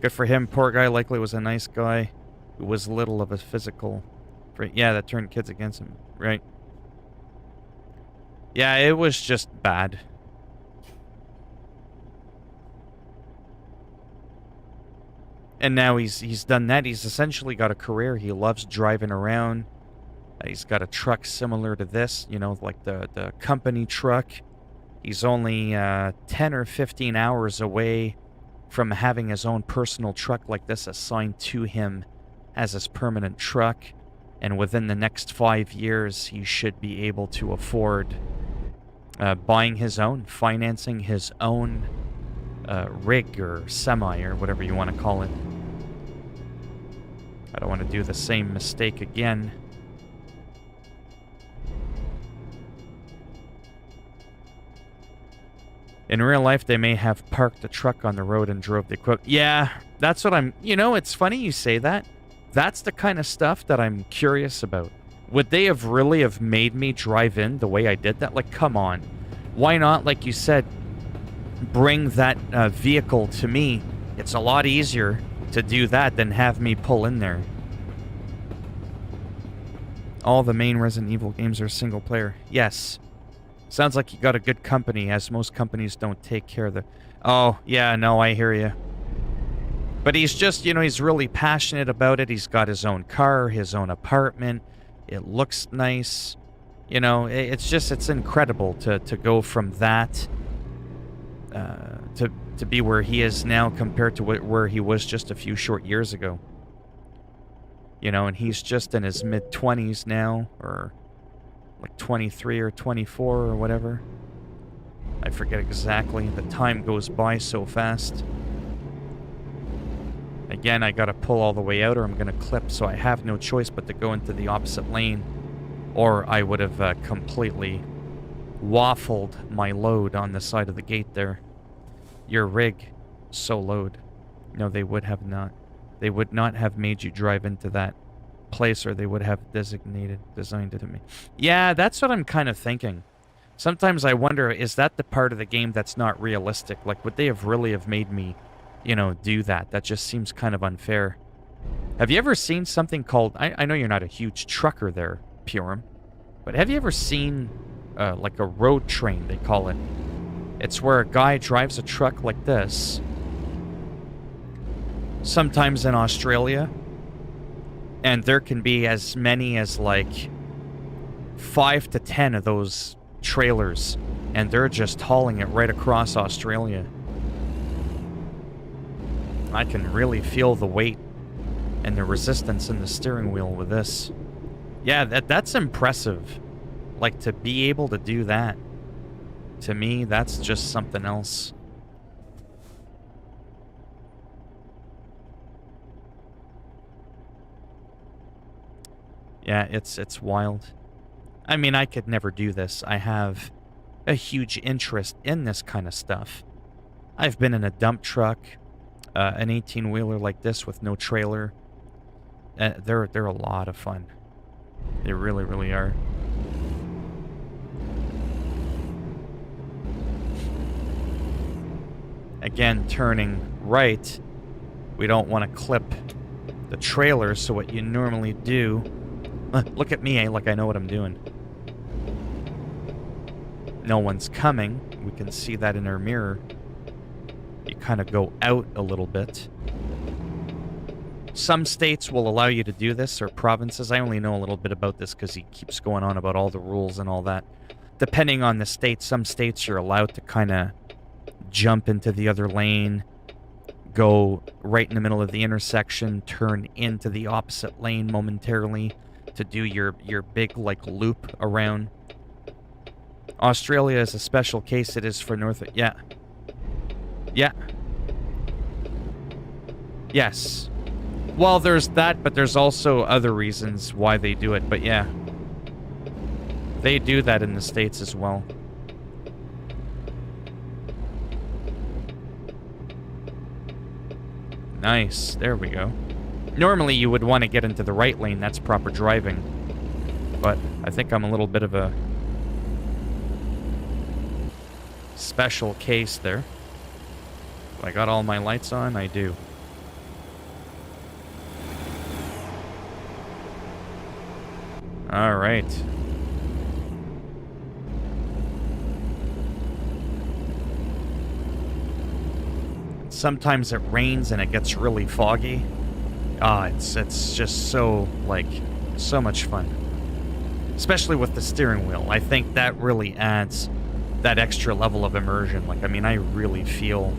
Good for him. Poor guy likely was a nice guy who was little of a physical... Yeah, that turned kids against him. Right. Yeah, it was just bad. And now he's done that. He's essentially got a career. He loves driving around. He's got a truck similar to this, like the company truck. He's only 10 or 15 hours away from having his own personal truck like this assigned to him as his permanent truck. And within the next 5 years, he should be able to afford buying his own, financing his own rig or semi or whatever you want to call it. I don't want to do the same mistake again. In real life, they may have parked the truck on the road and drove the equipment. Yeah, that's what I'm... You know, it's funny you say that. That's the kind of stuff that I'm curious about. Would they have really have made me drive in the way I did that? Like, come on. Why not, like you said, bring that vehicle to me? It's a lot easier to do that than have me pull in there. All the main Resident Evil games are single player. Yes. Sounds like you got a good company, as most companies don't take care of the... Oh, yeah, no, I hear you. But he's just, you know, he's really passionate about it. He's got his own car, his own apartment. It looks nice. You know, it's just, it's incredible to go from that to be where he is now compared to where he was just a few short years ago. You know, and he's just in his mid-20s now, or like 23 or 24 or whatever. I forget exactly. The time goes by so fast. Again, I gotta pull all the way out or I'm gonna clip, so I have no choice but to go into the opposite lane. Or I would have completely waffled my load on the side of the gate there. Your rig, so load. No, they would have not. They would not have made you drive into that place, or they would have designed it to me. Yeah, that's what I'm kind of thinking. Sometimes I wonder, is that the part of the game that's not realistic? Like, would they have really have made me, you know, do that? That just seems kind of unfair. Have you ever seen something called... I know you're not a huge trucker there, Purim, but have you ever seen, like a road train, they call it? It's where a guy drives a truck like this, sometimes in Australia, and there can be as many as like 5 to 10 of those trailers, and they're just hauling it right across Australia. I can really feel the weight and the resistance in the steering wheel with this. Yeah, that's impressive. Like, to be able to do that, to me, that's just something else. Yeah, it's wild. I mean, I could never do this. I have a huge interest in this kind of stuff. I've been in a dump truck, an 18-wheeler like this with no trailer. They're a lot of fun. They really, really are. Again, turning right, we don't want to clip the trailer, so what you normally do... Look at me, like I know what I'm doing. No one's coming. We can see that in our mirror. You kind of go out a little bit. Some states will allow you to do this, or provinces. I only know a little bit about this because he keeps going on about all the rules and all that. Depending on the state, some states you're allowed to kind of jump into the other lane, go right in the middle of the intersection, turn into the opposite lane momentarily to do your big, like, loop around. Australia is a special case. It is for North... Yeah. Yeah. Yes. Well, there's that, but there's also other reasons why they do it. But yeah. They do that in the States as well. Nice. There we go. Normally, you would want to get into the right lane. That's proper driving. But I think I'm a little bit of a special case there. I got all my lights on? I do. All right. Sometimes it rains and it gets really foggy. Ah, it's just so, like, so much fun. Especially with the steering wheel. I think that really adds that extra level of immersion. Like, I mean, I really feel...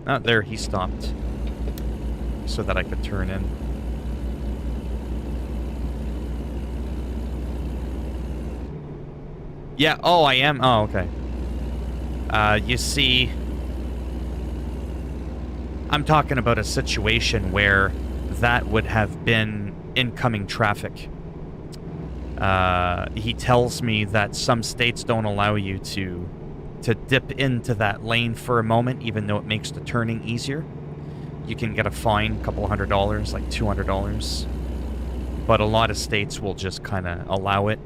Oh, there, he stopped. So that I could turn in. Yeah, oh, I am? Oh, okay. You see, I'm talking about a situation where that would have been incoming traffic. He tells me that some states don't allow you to dip into that lane for a moment, even though it makes the turning easier. You can get a fine, a couple $100, like $200. But a lot of states will just kind of allow it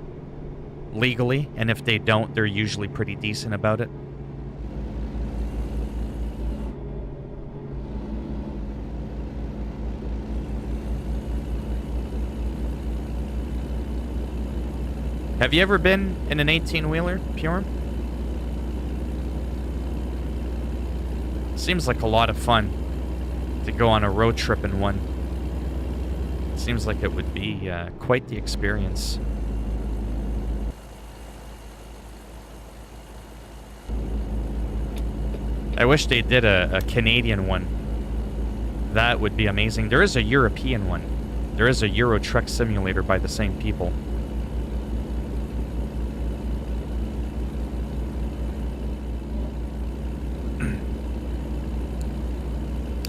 legally, and if they don't, they're usually pretty decent about it. Have you ever been in an 18-wheeler, Pure? Seems like a lot of fun to go on a road trip in one. Seems like it would be quite the experience. I wish they did a Canadian one. That would be amazing. There is a European one. There is a Euro Truck Simulator by the same people.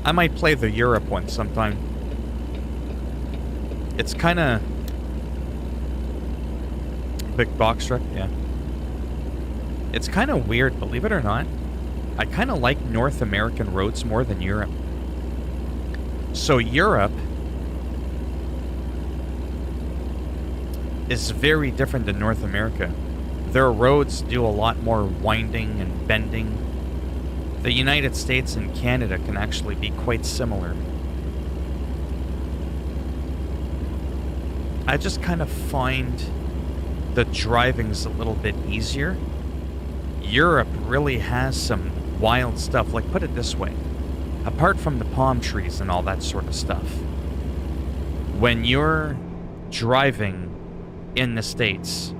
I might play the Europe one sometime. It's kind of... Big box truck, yeah. It's kind of weird, believe it or not. I kind of like North American roads more than Europe. So Europe is very different than North America. Their roads do a lot more winding and bending. The United States and Canada can actually be quite similar. I just kind of find the driving's a little bit easier. Europe really has some wild stuff. Like, put it this way. Apart from the palm trees and all that sort of stuff, when you're driving in the States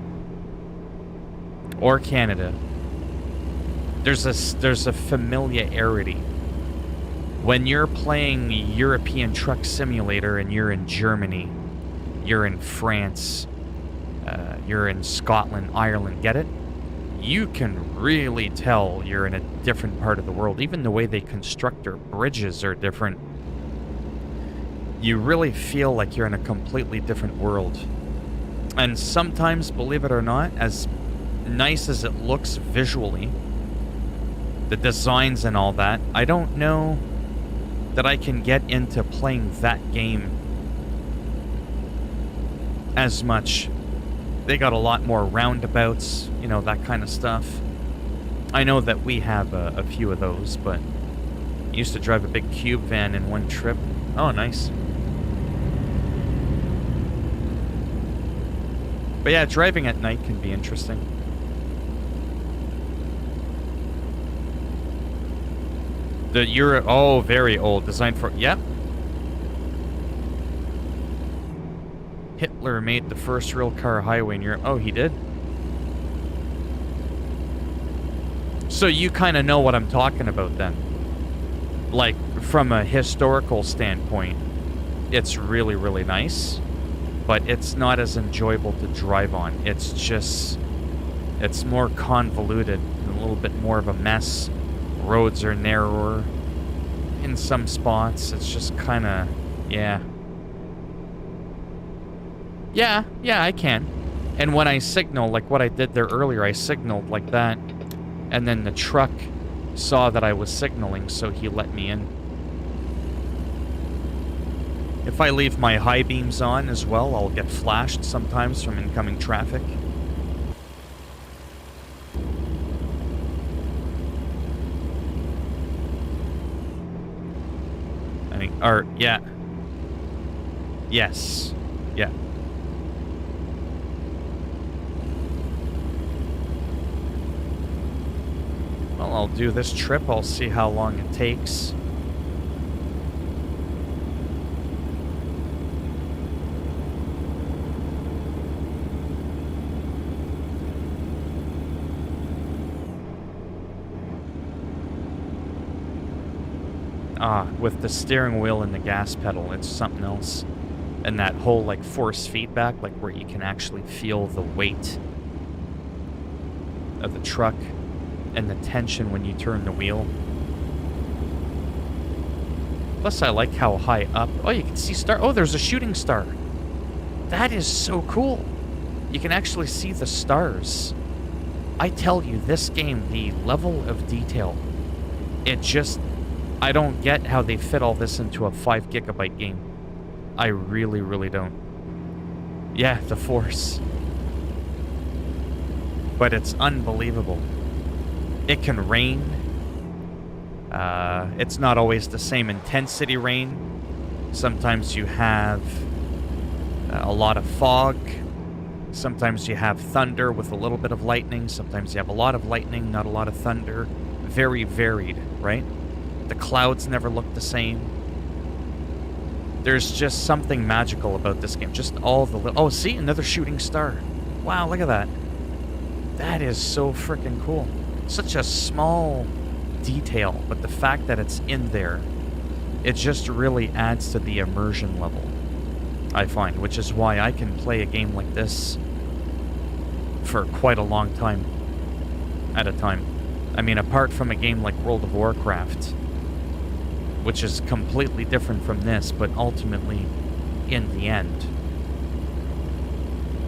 or Canada, there's a familiarity. When you're playing European Truck Simulator and you're in Germany, you're in France, you're in Scotland, Ireland, get it? You can really tell you're in a different part of the world. Even the way they construct their bridges are different. You really feel like you're in a completely different world. And sometimes, believe it or not, as nice as it looks visually, the designs and all that, I don't know that I can get into playing that game as much. They got a lot more roundabouts, you know, that kind of stuff. I know that we have a few of those, but I used to drive a big cube van in one trip. Oh, nice. But yeah, driving at night can be interesting. The Euro... Oh, very old. Designed for... Yep. Hitler made the first real car highway in Europe. Oh, he did? So you kind of know what I'm talking about then. Like, from a historical standpoint, it's really, really nice. But it's not as enjoyable to drive on. It's just... It's more convoluted. A little bit more of a mess. Roads are narrower in some spots. It's just kind of, yeah. Yeah, I can. And when I signal, like what I did there earlier, I signaled like that. And then the truck saw that I was signaling, so he let me in. If I leave my high beams on as well, I'll get flashed sometimes from incoming traffic. Or, yeah. Yes. Yeah. Well, I'll do this trip. I'll see how long it takes. With the steering wheel and the gas pedal, it's something else. And that whole, like, force feedback, like, where you can actually feel the weight of the truck. and the tension when you turn the wheel. Plus, I like how high up... Oh, you can see star... Oh, there's a shooting star. That is so cool. You can actually see the stars. I tell you, this game, the level of detail, it just... I don't get how they fit all this into a 5 gigabyte game. I really, really don't. Yeah, the Force. But it's unbelievable. It can rain. It's not always the same intensity rain. Sometimes you have a lot of fog. Sometimes you have thunder with a little bit of lightning. Sometimes you have a lot of lightning, not a lot of thunder. Very varied, right? The clouds never look the same. There's just something magical about this game. Just all the... Oh, see? Another shooting star. Wow, look at that. That is so freaking cool. Such a small detail, but the fact that it's in there, it just really adds to the immersion level, I find, which is why I can play a game like this for quite a long time at a time. I mean, apart from a game like World of Warcraft, which is completely different from this, but ultimately, in the end,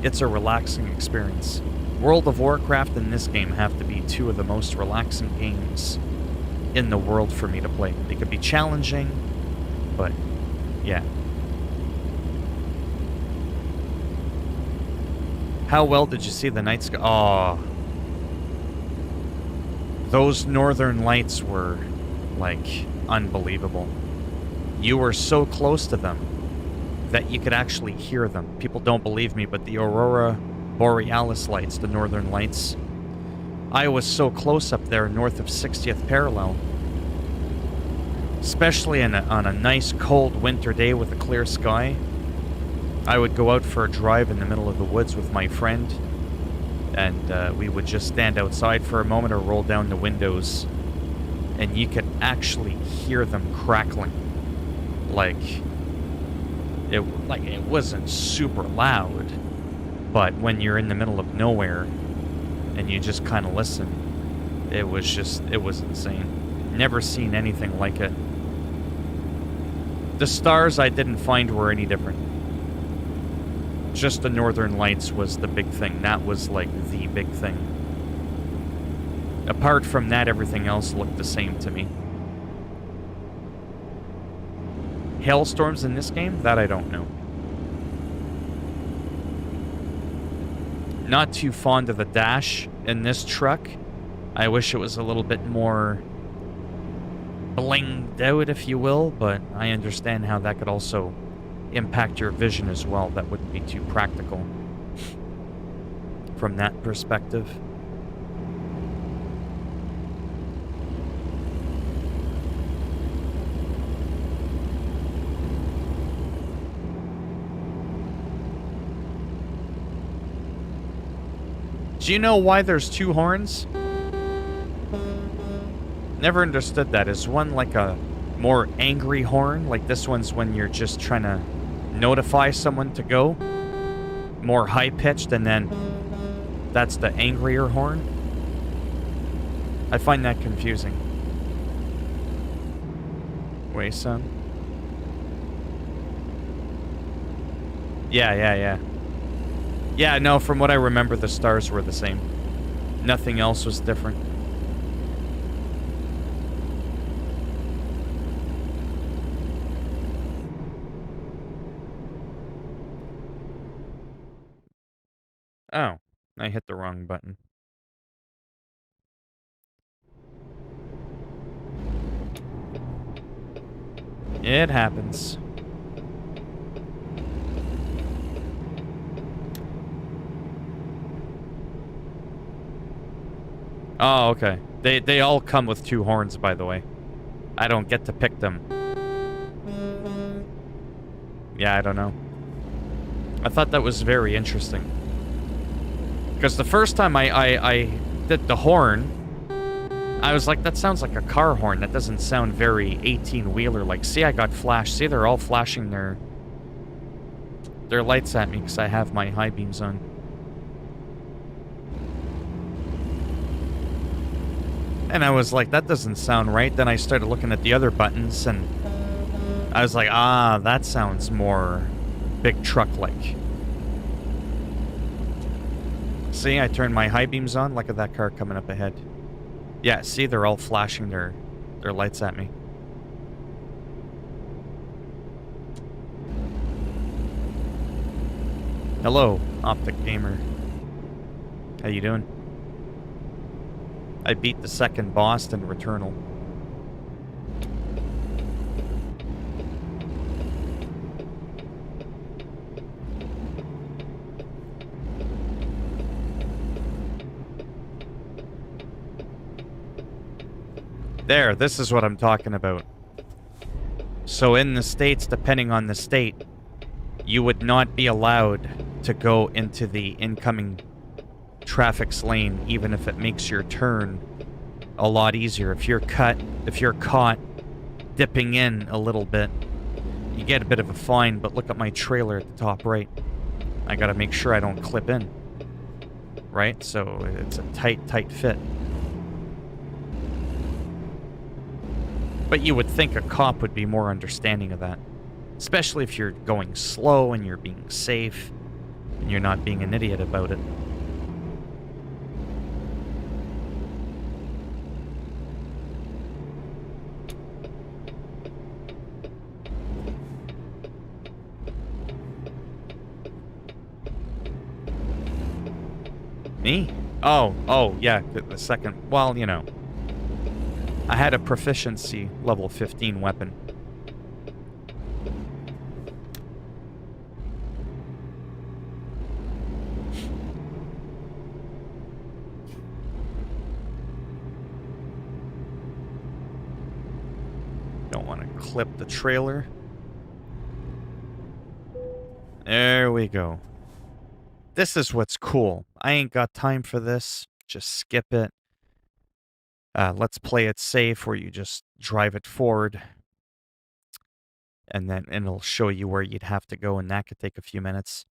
it's a relaxing experience. World of Warcraft and this game have to be two of the most relaxing games in the world for me to play. They could be challenging, but yeah. How well did you see the night sky? Oh, those northern lights were, like, unbelievable. You were so close to them that you could actually hear them. People don't believe me, but the Aurora Borealis lights, the northern lights, I was so close up there north of 60th parallel. Especially on a nice cold winter day with a clear sky. I would go out for a drive in the middle of the woods with my friend, and we would just stand outside for a moment or roll down the windows, and you could actually hear them crackling. It wasn't super loud, but when you're in the middle of nowhere and you just kind of listen, it was insane. Never seen anything like it. The stars I didn't find were any different. Just the northern lights was the big thing. That was like the big thing. Apart from that, everything else looked the same to me. Hailstorms in this game? That I don't know. Not too fond of the dash in this truck. I wish it was a little bit more blinged out, if you will, but I understand how that could also impact your vision as well. That wouldn't be too practical from that perspective. Do you know why there's two horns? Never understood that. Is one like a more angry horn? Like this one's when you're just trying to notify someone to go? More high-pitched, and then that's the angrier horn? I find that confusing. Wait, son. Yeah. Yeah, no, from what I remember, the stars were the same. Nothing else was different. Oh, I hit the wrong button. It happens. Oh, okay. They all come with two horns, by the way. I don't get to pick them. Yeah, I don't know. I thought that was very interesting. Because the first time I did the horn, I was like, that sounds like a car horn. That doesn't sound very 18-wheeler. Like, see, I got flashed. See, they're all flashing their lights at me because I have my high beams on. And I was like, that doesn't sound right. Then I started looking at the other buttons and I was like, ah, that sounds more big truck-like. See, I turned my high beams on. Look at that car coming up ahead. Yeah, see, they're all flashing their lights at me. Hello, Optic Gamer. How you doing? I beat the second boss in Returnal. There, this is what I'm talking about. So in the States, depending on the state, you would not be allowed to go into the incoming traffic's lane, even if it makes your turn a lot easier. If you're caught dipping in a little bit, you get a bit of a fine, but look at my trailer at the top right. I gotta make sure I don't clip in. Right? So it's a tight fit. But you would think a cop would be more understanding of that. Especially if you're going slow and you're being safe and you're not being an idiot about it. Me? Oh, yeah, the second. Well, you know. I had a proficiency level 15 weapon. Don't want to clip the trailer. There we go. This is what's cool. I ain't got time for this. Just skip it. Let's play it safe where you just drive it forward. And then it'll show you where you'd have to go, and that could take a few minutes.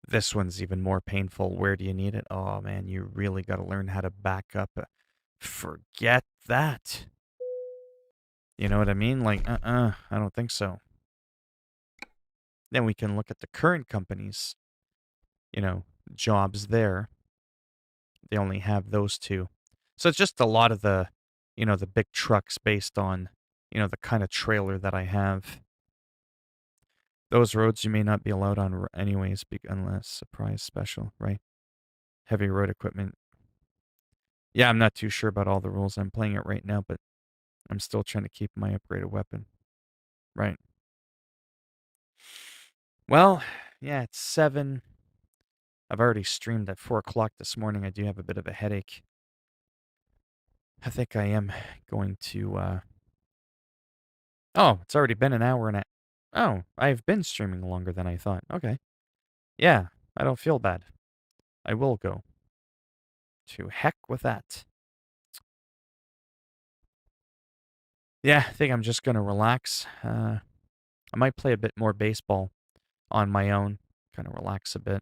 This one's even more painful. Where do you need it? Oh, man, you really got to learn how to back up. Forget that. You know what I mean? Like, I don't think so. Then we can look at the current companies, jobs there. They only have those two. So it's just a lot of the big trucks based on, the kind of trailer that I have. Those roads you may not be allowed on anyways, unless surprise special, right? Heavy road equipment. Yeah, I'm not too sure about all the rules. I'm playing it right now, but I'm still trying to keep my upgraded weapon. Right. Well, yeah, it's 7. I've already streamed at 4 o'clock this morning. I do have a bit of a headache. I think I am going to, Oh, it's already been an hour and a... Oh, I've been streaming longer than I thought. Okay. Yeah, I don't feel bad. I will go. To heck with that. Yeah, I think I'm just going to relax. I might play a bit more baseball on my own. Kind of relax a bit.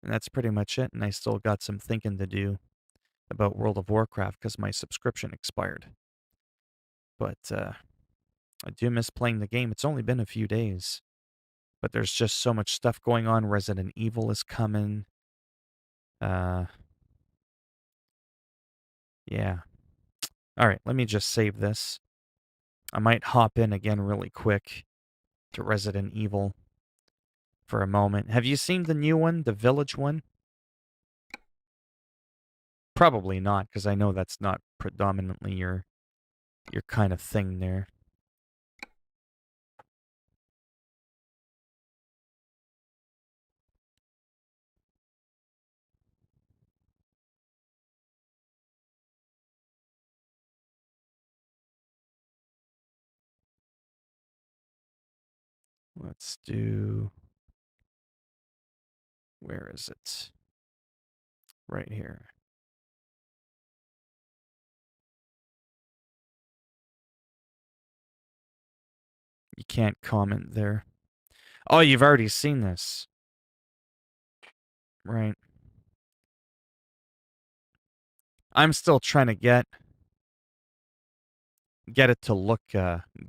And that's pretty much it. And I still got some thinking to do about World of Warcraft because my subscription expired. But I do miss playing the game. It's only been a few days. But there's just so much stuff going on. Resident Evil is coming. Yeah. All right, let me just save this. I might hop in again really quick to Resident Evil for a moment. Have you seen the new one, the Village one? Probably not, because I know that's not predominantly your kind of thing there. Let's do... Where is it? Right here. You can't comment there. Oh, you've already seen this. Right. I'm still trying to get it to look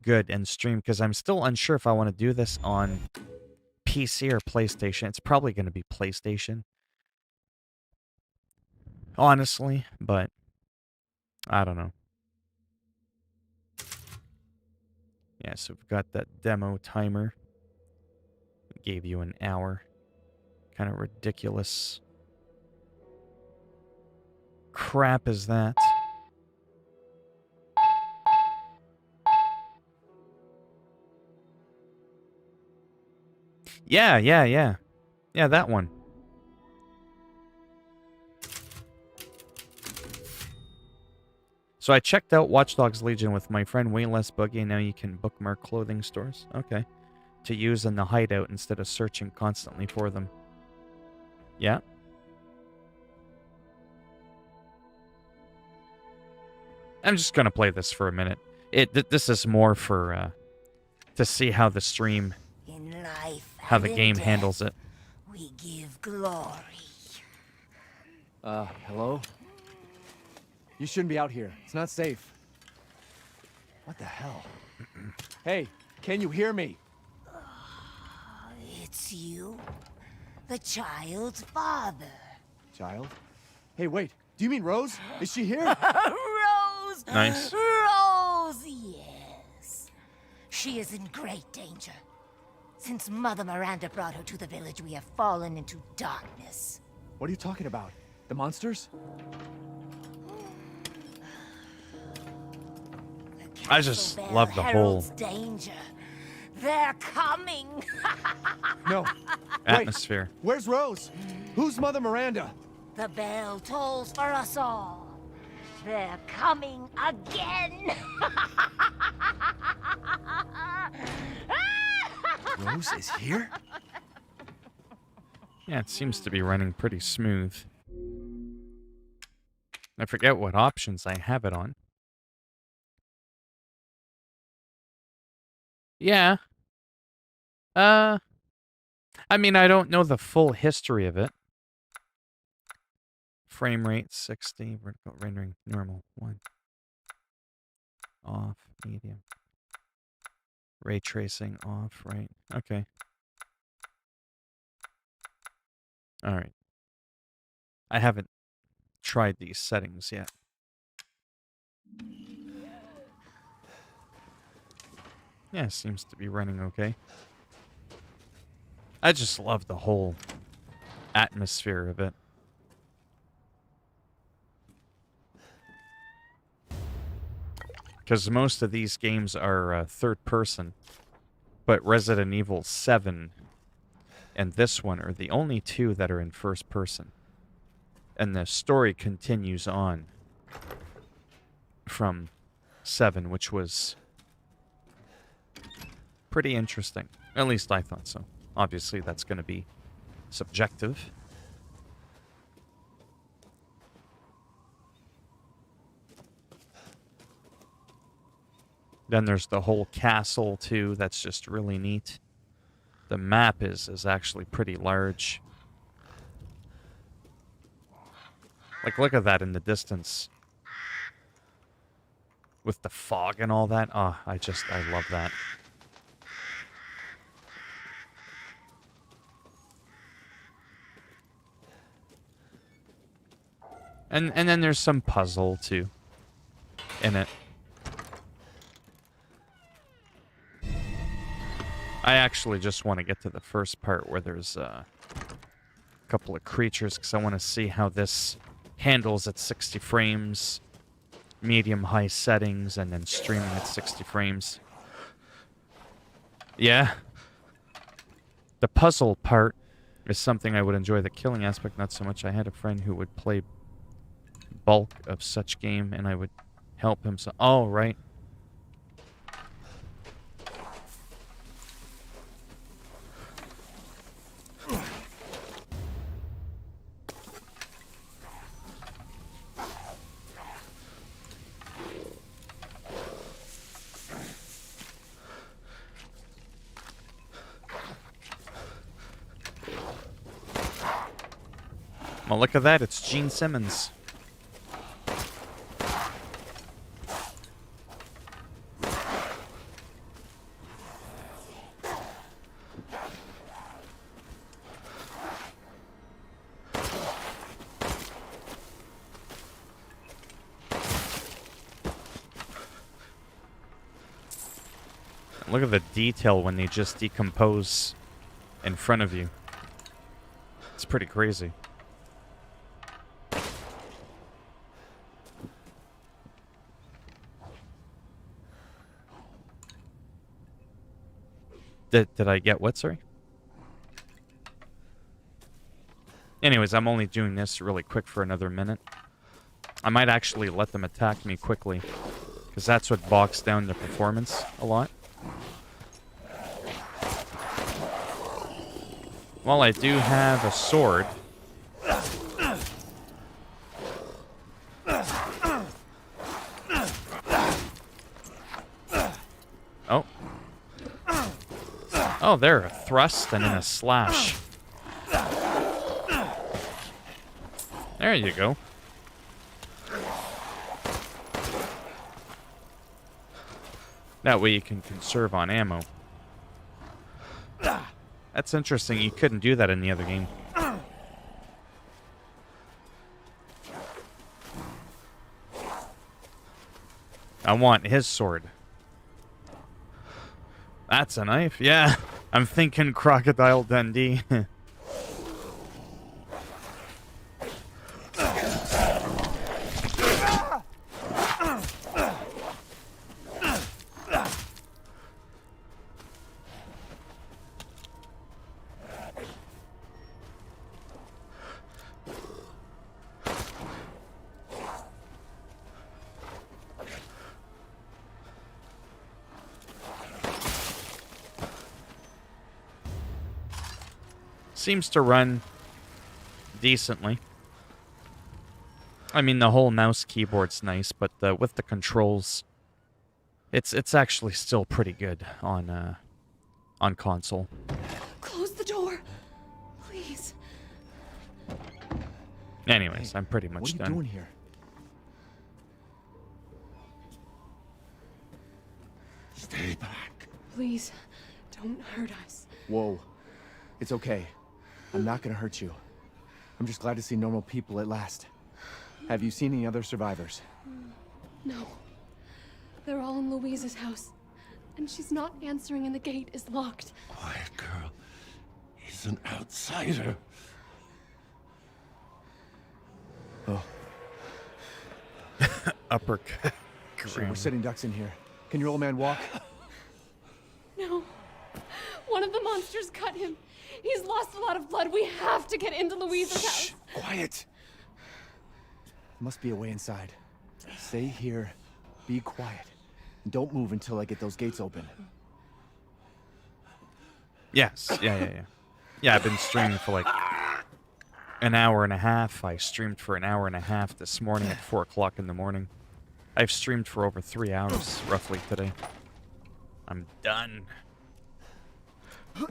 good and stream because I'm still unsure if I want to do this on PC or PlayStation. It's probably going to be PlayStation, honestly, but I don't know. Yeah, so we've got that demo timer. Gave you an hour. Kind of ridiculous crap is that? Yeah. Yeah, that one. So I checked out Watch Dogs Legion with my friend way less buggy, and now you can bookmark clothing stores. Okay. To use in the hideout instead of searching constantly for them. Yeah. I'm just gonna play this for a minute. This is more for to see how the stream, In life how the and in game death, handles it. we give glory. Hello? You shouldn't be out here. It's not safe. What the hell? Hey, can you hear me? It's you, the child's father. Child? Hey, wait. Do you mean Rose? Is she here? Rose! Nice. Rose, yes. She is in great danger. Since Mother Miranda brought her to the village, we have fallen into darkness. What are you talking about? The monsters? I just Castle love the Bell whole heralds danger. They're coming. No. atmosphere. Wait, where's Rose? Who's Mother Miranda? The bell tolls for us all. They're coming again. Rose is here? Yeah, it seems to be running pretty smooth. I forget what options I have it on. Yeah. I mean, I don't know the full history of it. Frame rate 60, vertical rendering normal 1. Off, medium. Ray tracing off, right? Okay. All right. I haven't tried these settings yet. Yeah, seems to be running okay. I just love the whole atmosphere of it. Because most of these games are third person, but Resident Evil 7 and this one are the only two that are in first person. And the story continues on from 7, which was pretty interesting. At least I thought so. Obviously, that's going to be subjective. Then there's the whole castle, too. That's just really neat. The map is actually pretty large. Like, look at that in the distance. With the fog and all that. Oh, I love that. And then there's some puzzle, too, in it. I actually just want to get to the first part where there's a couple of creatures because I want to see how this handles at 60 frames, medium-high settings, and then streaming at 60 frames. Yeah. The puzzle part is something I would enjoy. The killing aspect, not so much. I had a friend who would play bulk of such game, and I would help him. So, oh, right. Well, look at that. It's Gene Simmons. Look at the detail when they just decompose in front of you. It's pretty crazy. Did I get what, sorry? Anyways, I'm only doing this really quick for another minute. I might actually let them attack me quickly, because that's what bogs down the performance a lot. Well, I do have a sword. Oh. Oh, there, a thrust and then a slash. There you go. That way you can conserve on ammo. That's interesting. You couldn't do that in the other game. I want his sword. That's a knife? Yeah. I'm thinking Crocodile Dundee. Seems to run decently. I mean, the whole mouse keyboard's nice, but with the controls, it's actually still pretty good on console. Close the door, please. Anyways, Hey, I'm pretty much what are you done. doing here? Stay back. Please, don't hurt us. Whoa. It's okay. I'm not gonna hurt you. I'm just glad to see normal people at last. Have you seen any other survivors? No. They're all in Louise's house. And she's not answering and the gate is locked. Quiet girl. He's an outsider. Oh, Uppercut. shit, we're sitting ducks in here. Can your old man walk? No. One of the monsters cut him. He's lost a lot of blood. We have to get into Louise's house. Quiet. Must be a way inside. Stay here, be quiet, and don't move until I get those gates open. Yes. Yeah. Yeah, I've been streaming for like an hour and a half. I streamed for an hour and a half this morning at 4 o'clock in the morning. I've streamed for over 3 hours, roughly, today. I'm done. The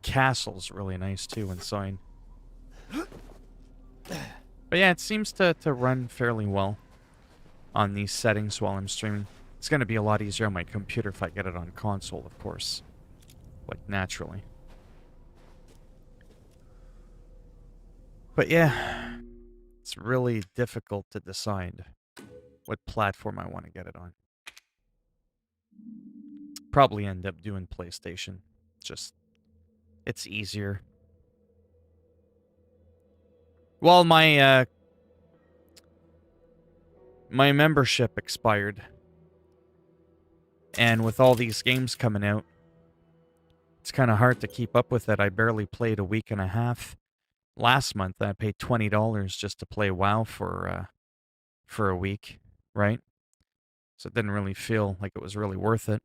castle's really nice, too, inside. But yeah, it seems to run fairly well on these settings while I'm streaming. It's going to be a lot easier on my computer if I get it on console, of course. Like, naturally. But yeah, it's really difficult to decide what platform I want to get it on. Probably end up doing PlayStation. Just, it's easier. Well, my membership expired. And with all these games coming out, it's kind of hard to keep up with it. I barely played a week and a half. Last month, I paid $20 just to play WoW for a week, right? So it didn't really feel like it was really worth it.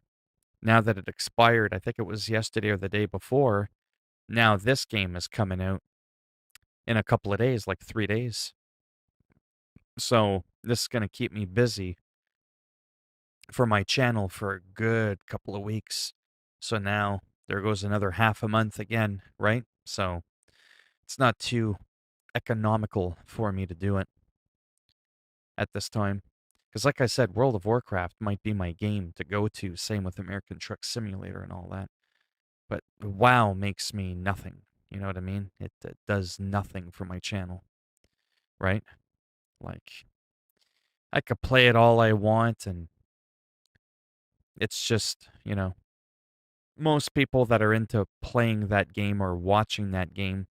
Now that it expired, I think it was yesterday or the day before, now this game is coming out in a couple of days, like 3 days. So this is going to keep me busy for my channel for a good couple of weeks. So now there goes another half a month again, right? So it's not too economical for me to do it at this time. Because like I said, World of Warcraft might be my game to go to, same with American Truck Simulator and all that. But WoW makes me nothing. You know what I mean? It does nothing for my channel, right? Like, I could play it all I want, and it's just, most people that are into playing that game or watching that game,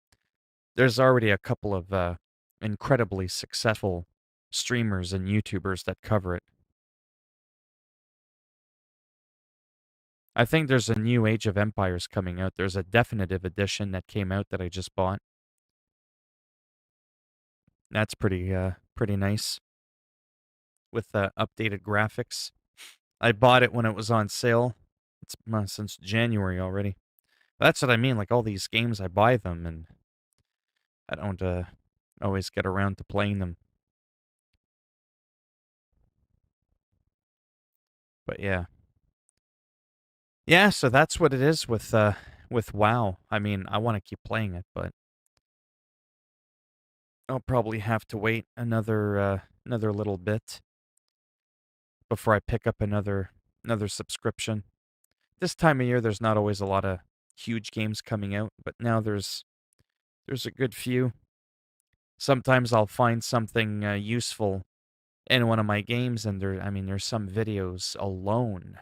there's already a couple of incredibly successful streamers and YouTubers that cover it. I think there's a new Age of Empires coming out. There's a definitive edition that came out that I just bought. That's pretty nice with updated graphics. I bought it when it was on sale. It's since January already. That's what I mean. Like all these games, I buy them and I don't always get around to playing them. But yeah. Yeah, so that's what it is with WoW. I mean, I want to keep playing it, but I'll probably have to wait another little bit before I pick up another subscription. This time of year there's not always a lot of huge games coming out, but now there's a good few. Sometimes I'll find something useful in one of my games, and there's some videos alone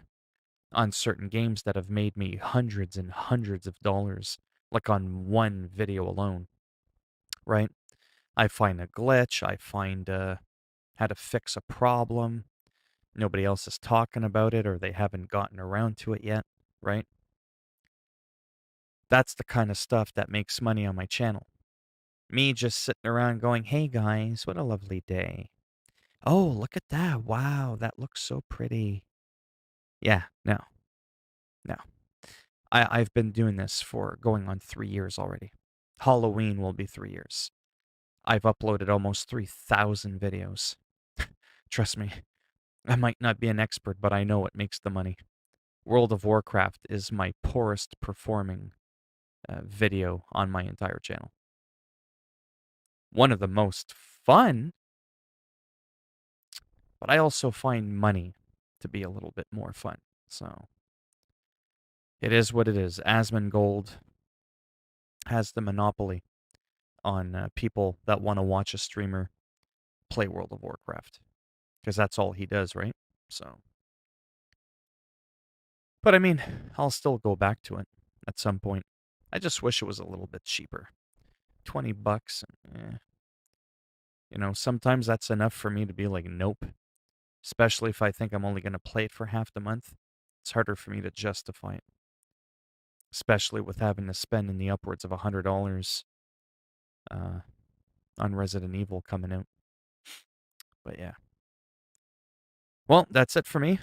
on certain games that have made me hundreds and hundreds of dollars, like on one video alone, right? I find a glitch, I find how to fix a problem. Nobody else is talking about it, or they haven't gotten around to it yet, right? That's the kind of stuff that makes money on my channel. Me just sitting around going, hey guys, what a lovely day. Oh, look at that. Wow, that looks so pretty. Yeah, no, no. I've been doing this for going on 3 years already. Halloween will be 3 years. I've uploaded almost 3,000 videos. Trust me, I might not be an expert, but I know what makes the money. World of Warcraft is my poorest performing video on my entire channel. One of the most fun, but I also find money to be a little bit more fun. So it is what it is. Asmongold has the monopoly on people that want to watch a streamer play World of Warcraft, because that's all he does, right? So, but I mean, I'll still go back to it at some point. I just wish it was a little bit cheaper. $20, sometimes that's enough for me to be like, nope. Especially if I think I'm only going to play it for half the month. It's harder for me to justify it. Especially with having to spend in the upwards of $100 on Resident Evil coming out. But yeah. Well, that's it for me.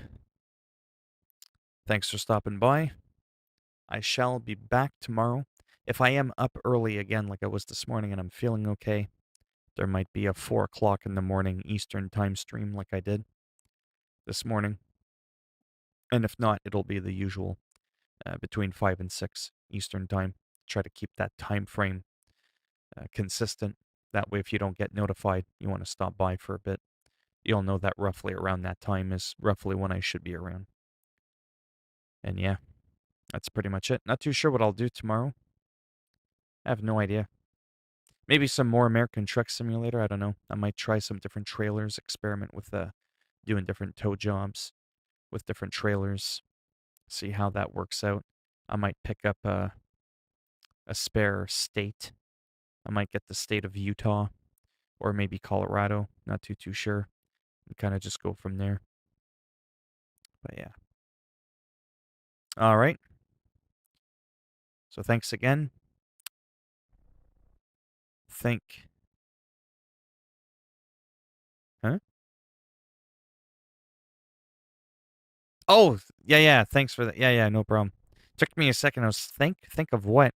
Thanks for stopping by. I shall be back tomorrow. If I am up early again like I was this morning and I'm feeling okay, there might be a 4 o'clock in the morning Eastern time stream like I did this morning. And if not, it'll be the usual between 5 and 6 Eastern time. Try to keep that time frame consistent. That way, if you don't get notified, you want to stop by for a bit, you'll know that roughly around that time is roughly when I should be around. And yeah, that's pretty much it. Not too sure what I'll do tomorrow. I have no idea. Maybe some more American Truck Simulator. I don't know. I might try some different trailers, experiment with doing different tow jobs with different trailers, see how that works out. I might pick up a spare state. I might get the state of Utah or maybe Colorado. Not too sure. And kind of just go from there. But yeah. All right. So thanks again. Huh? Oh, yeah. Thanks for that. Yeah, no problem. Took me a second. I was think of what?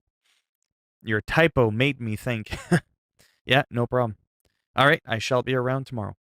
Your typo made me think. Yeah, no problem. All right, I shall be around tomorrow.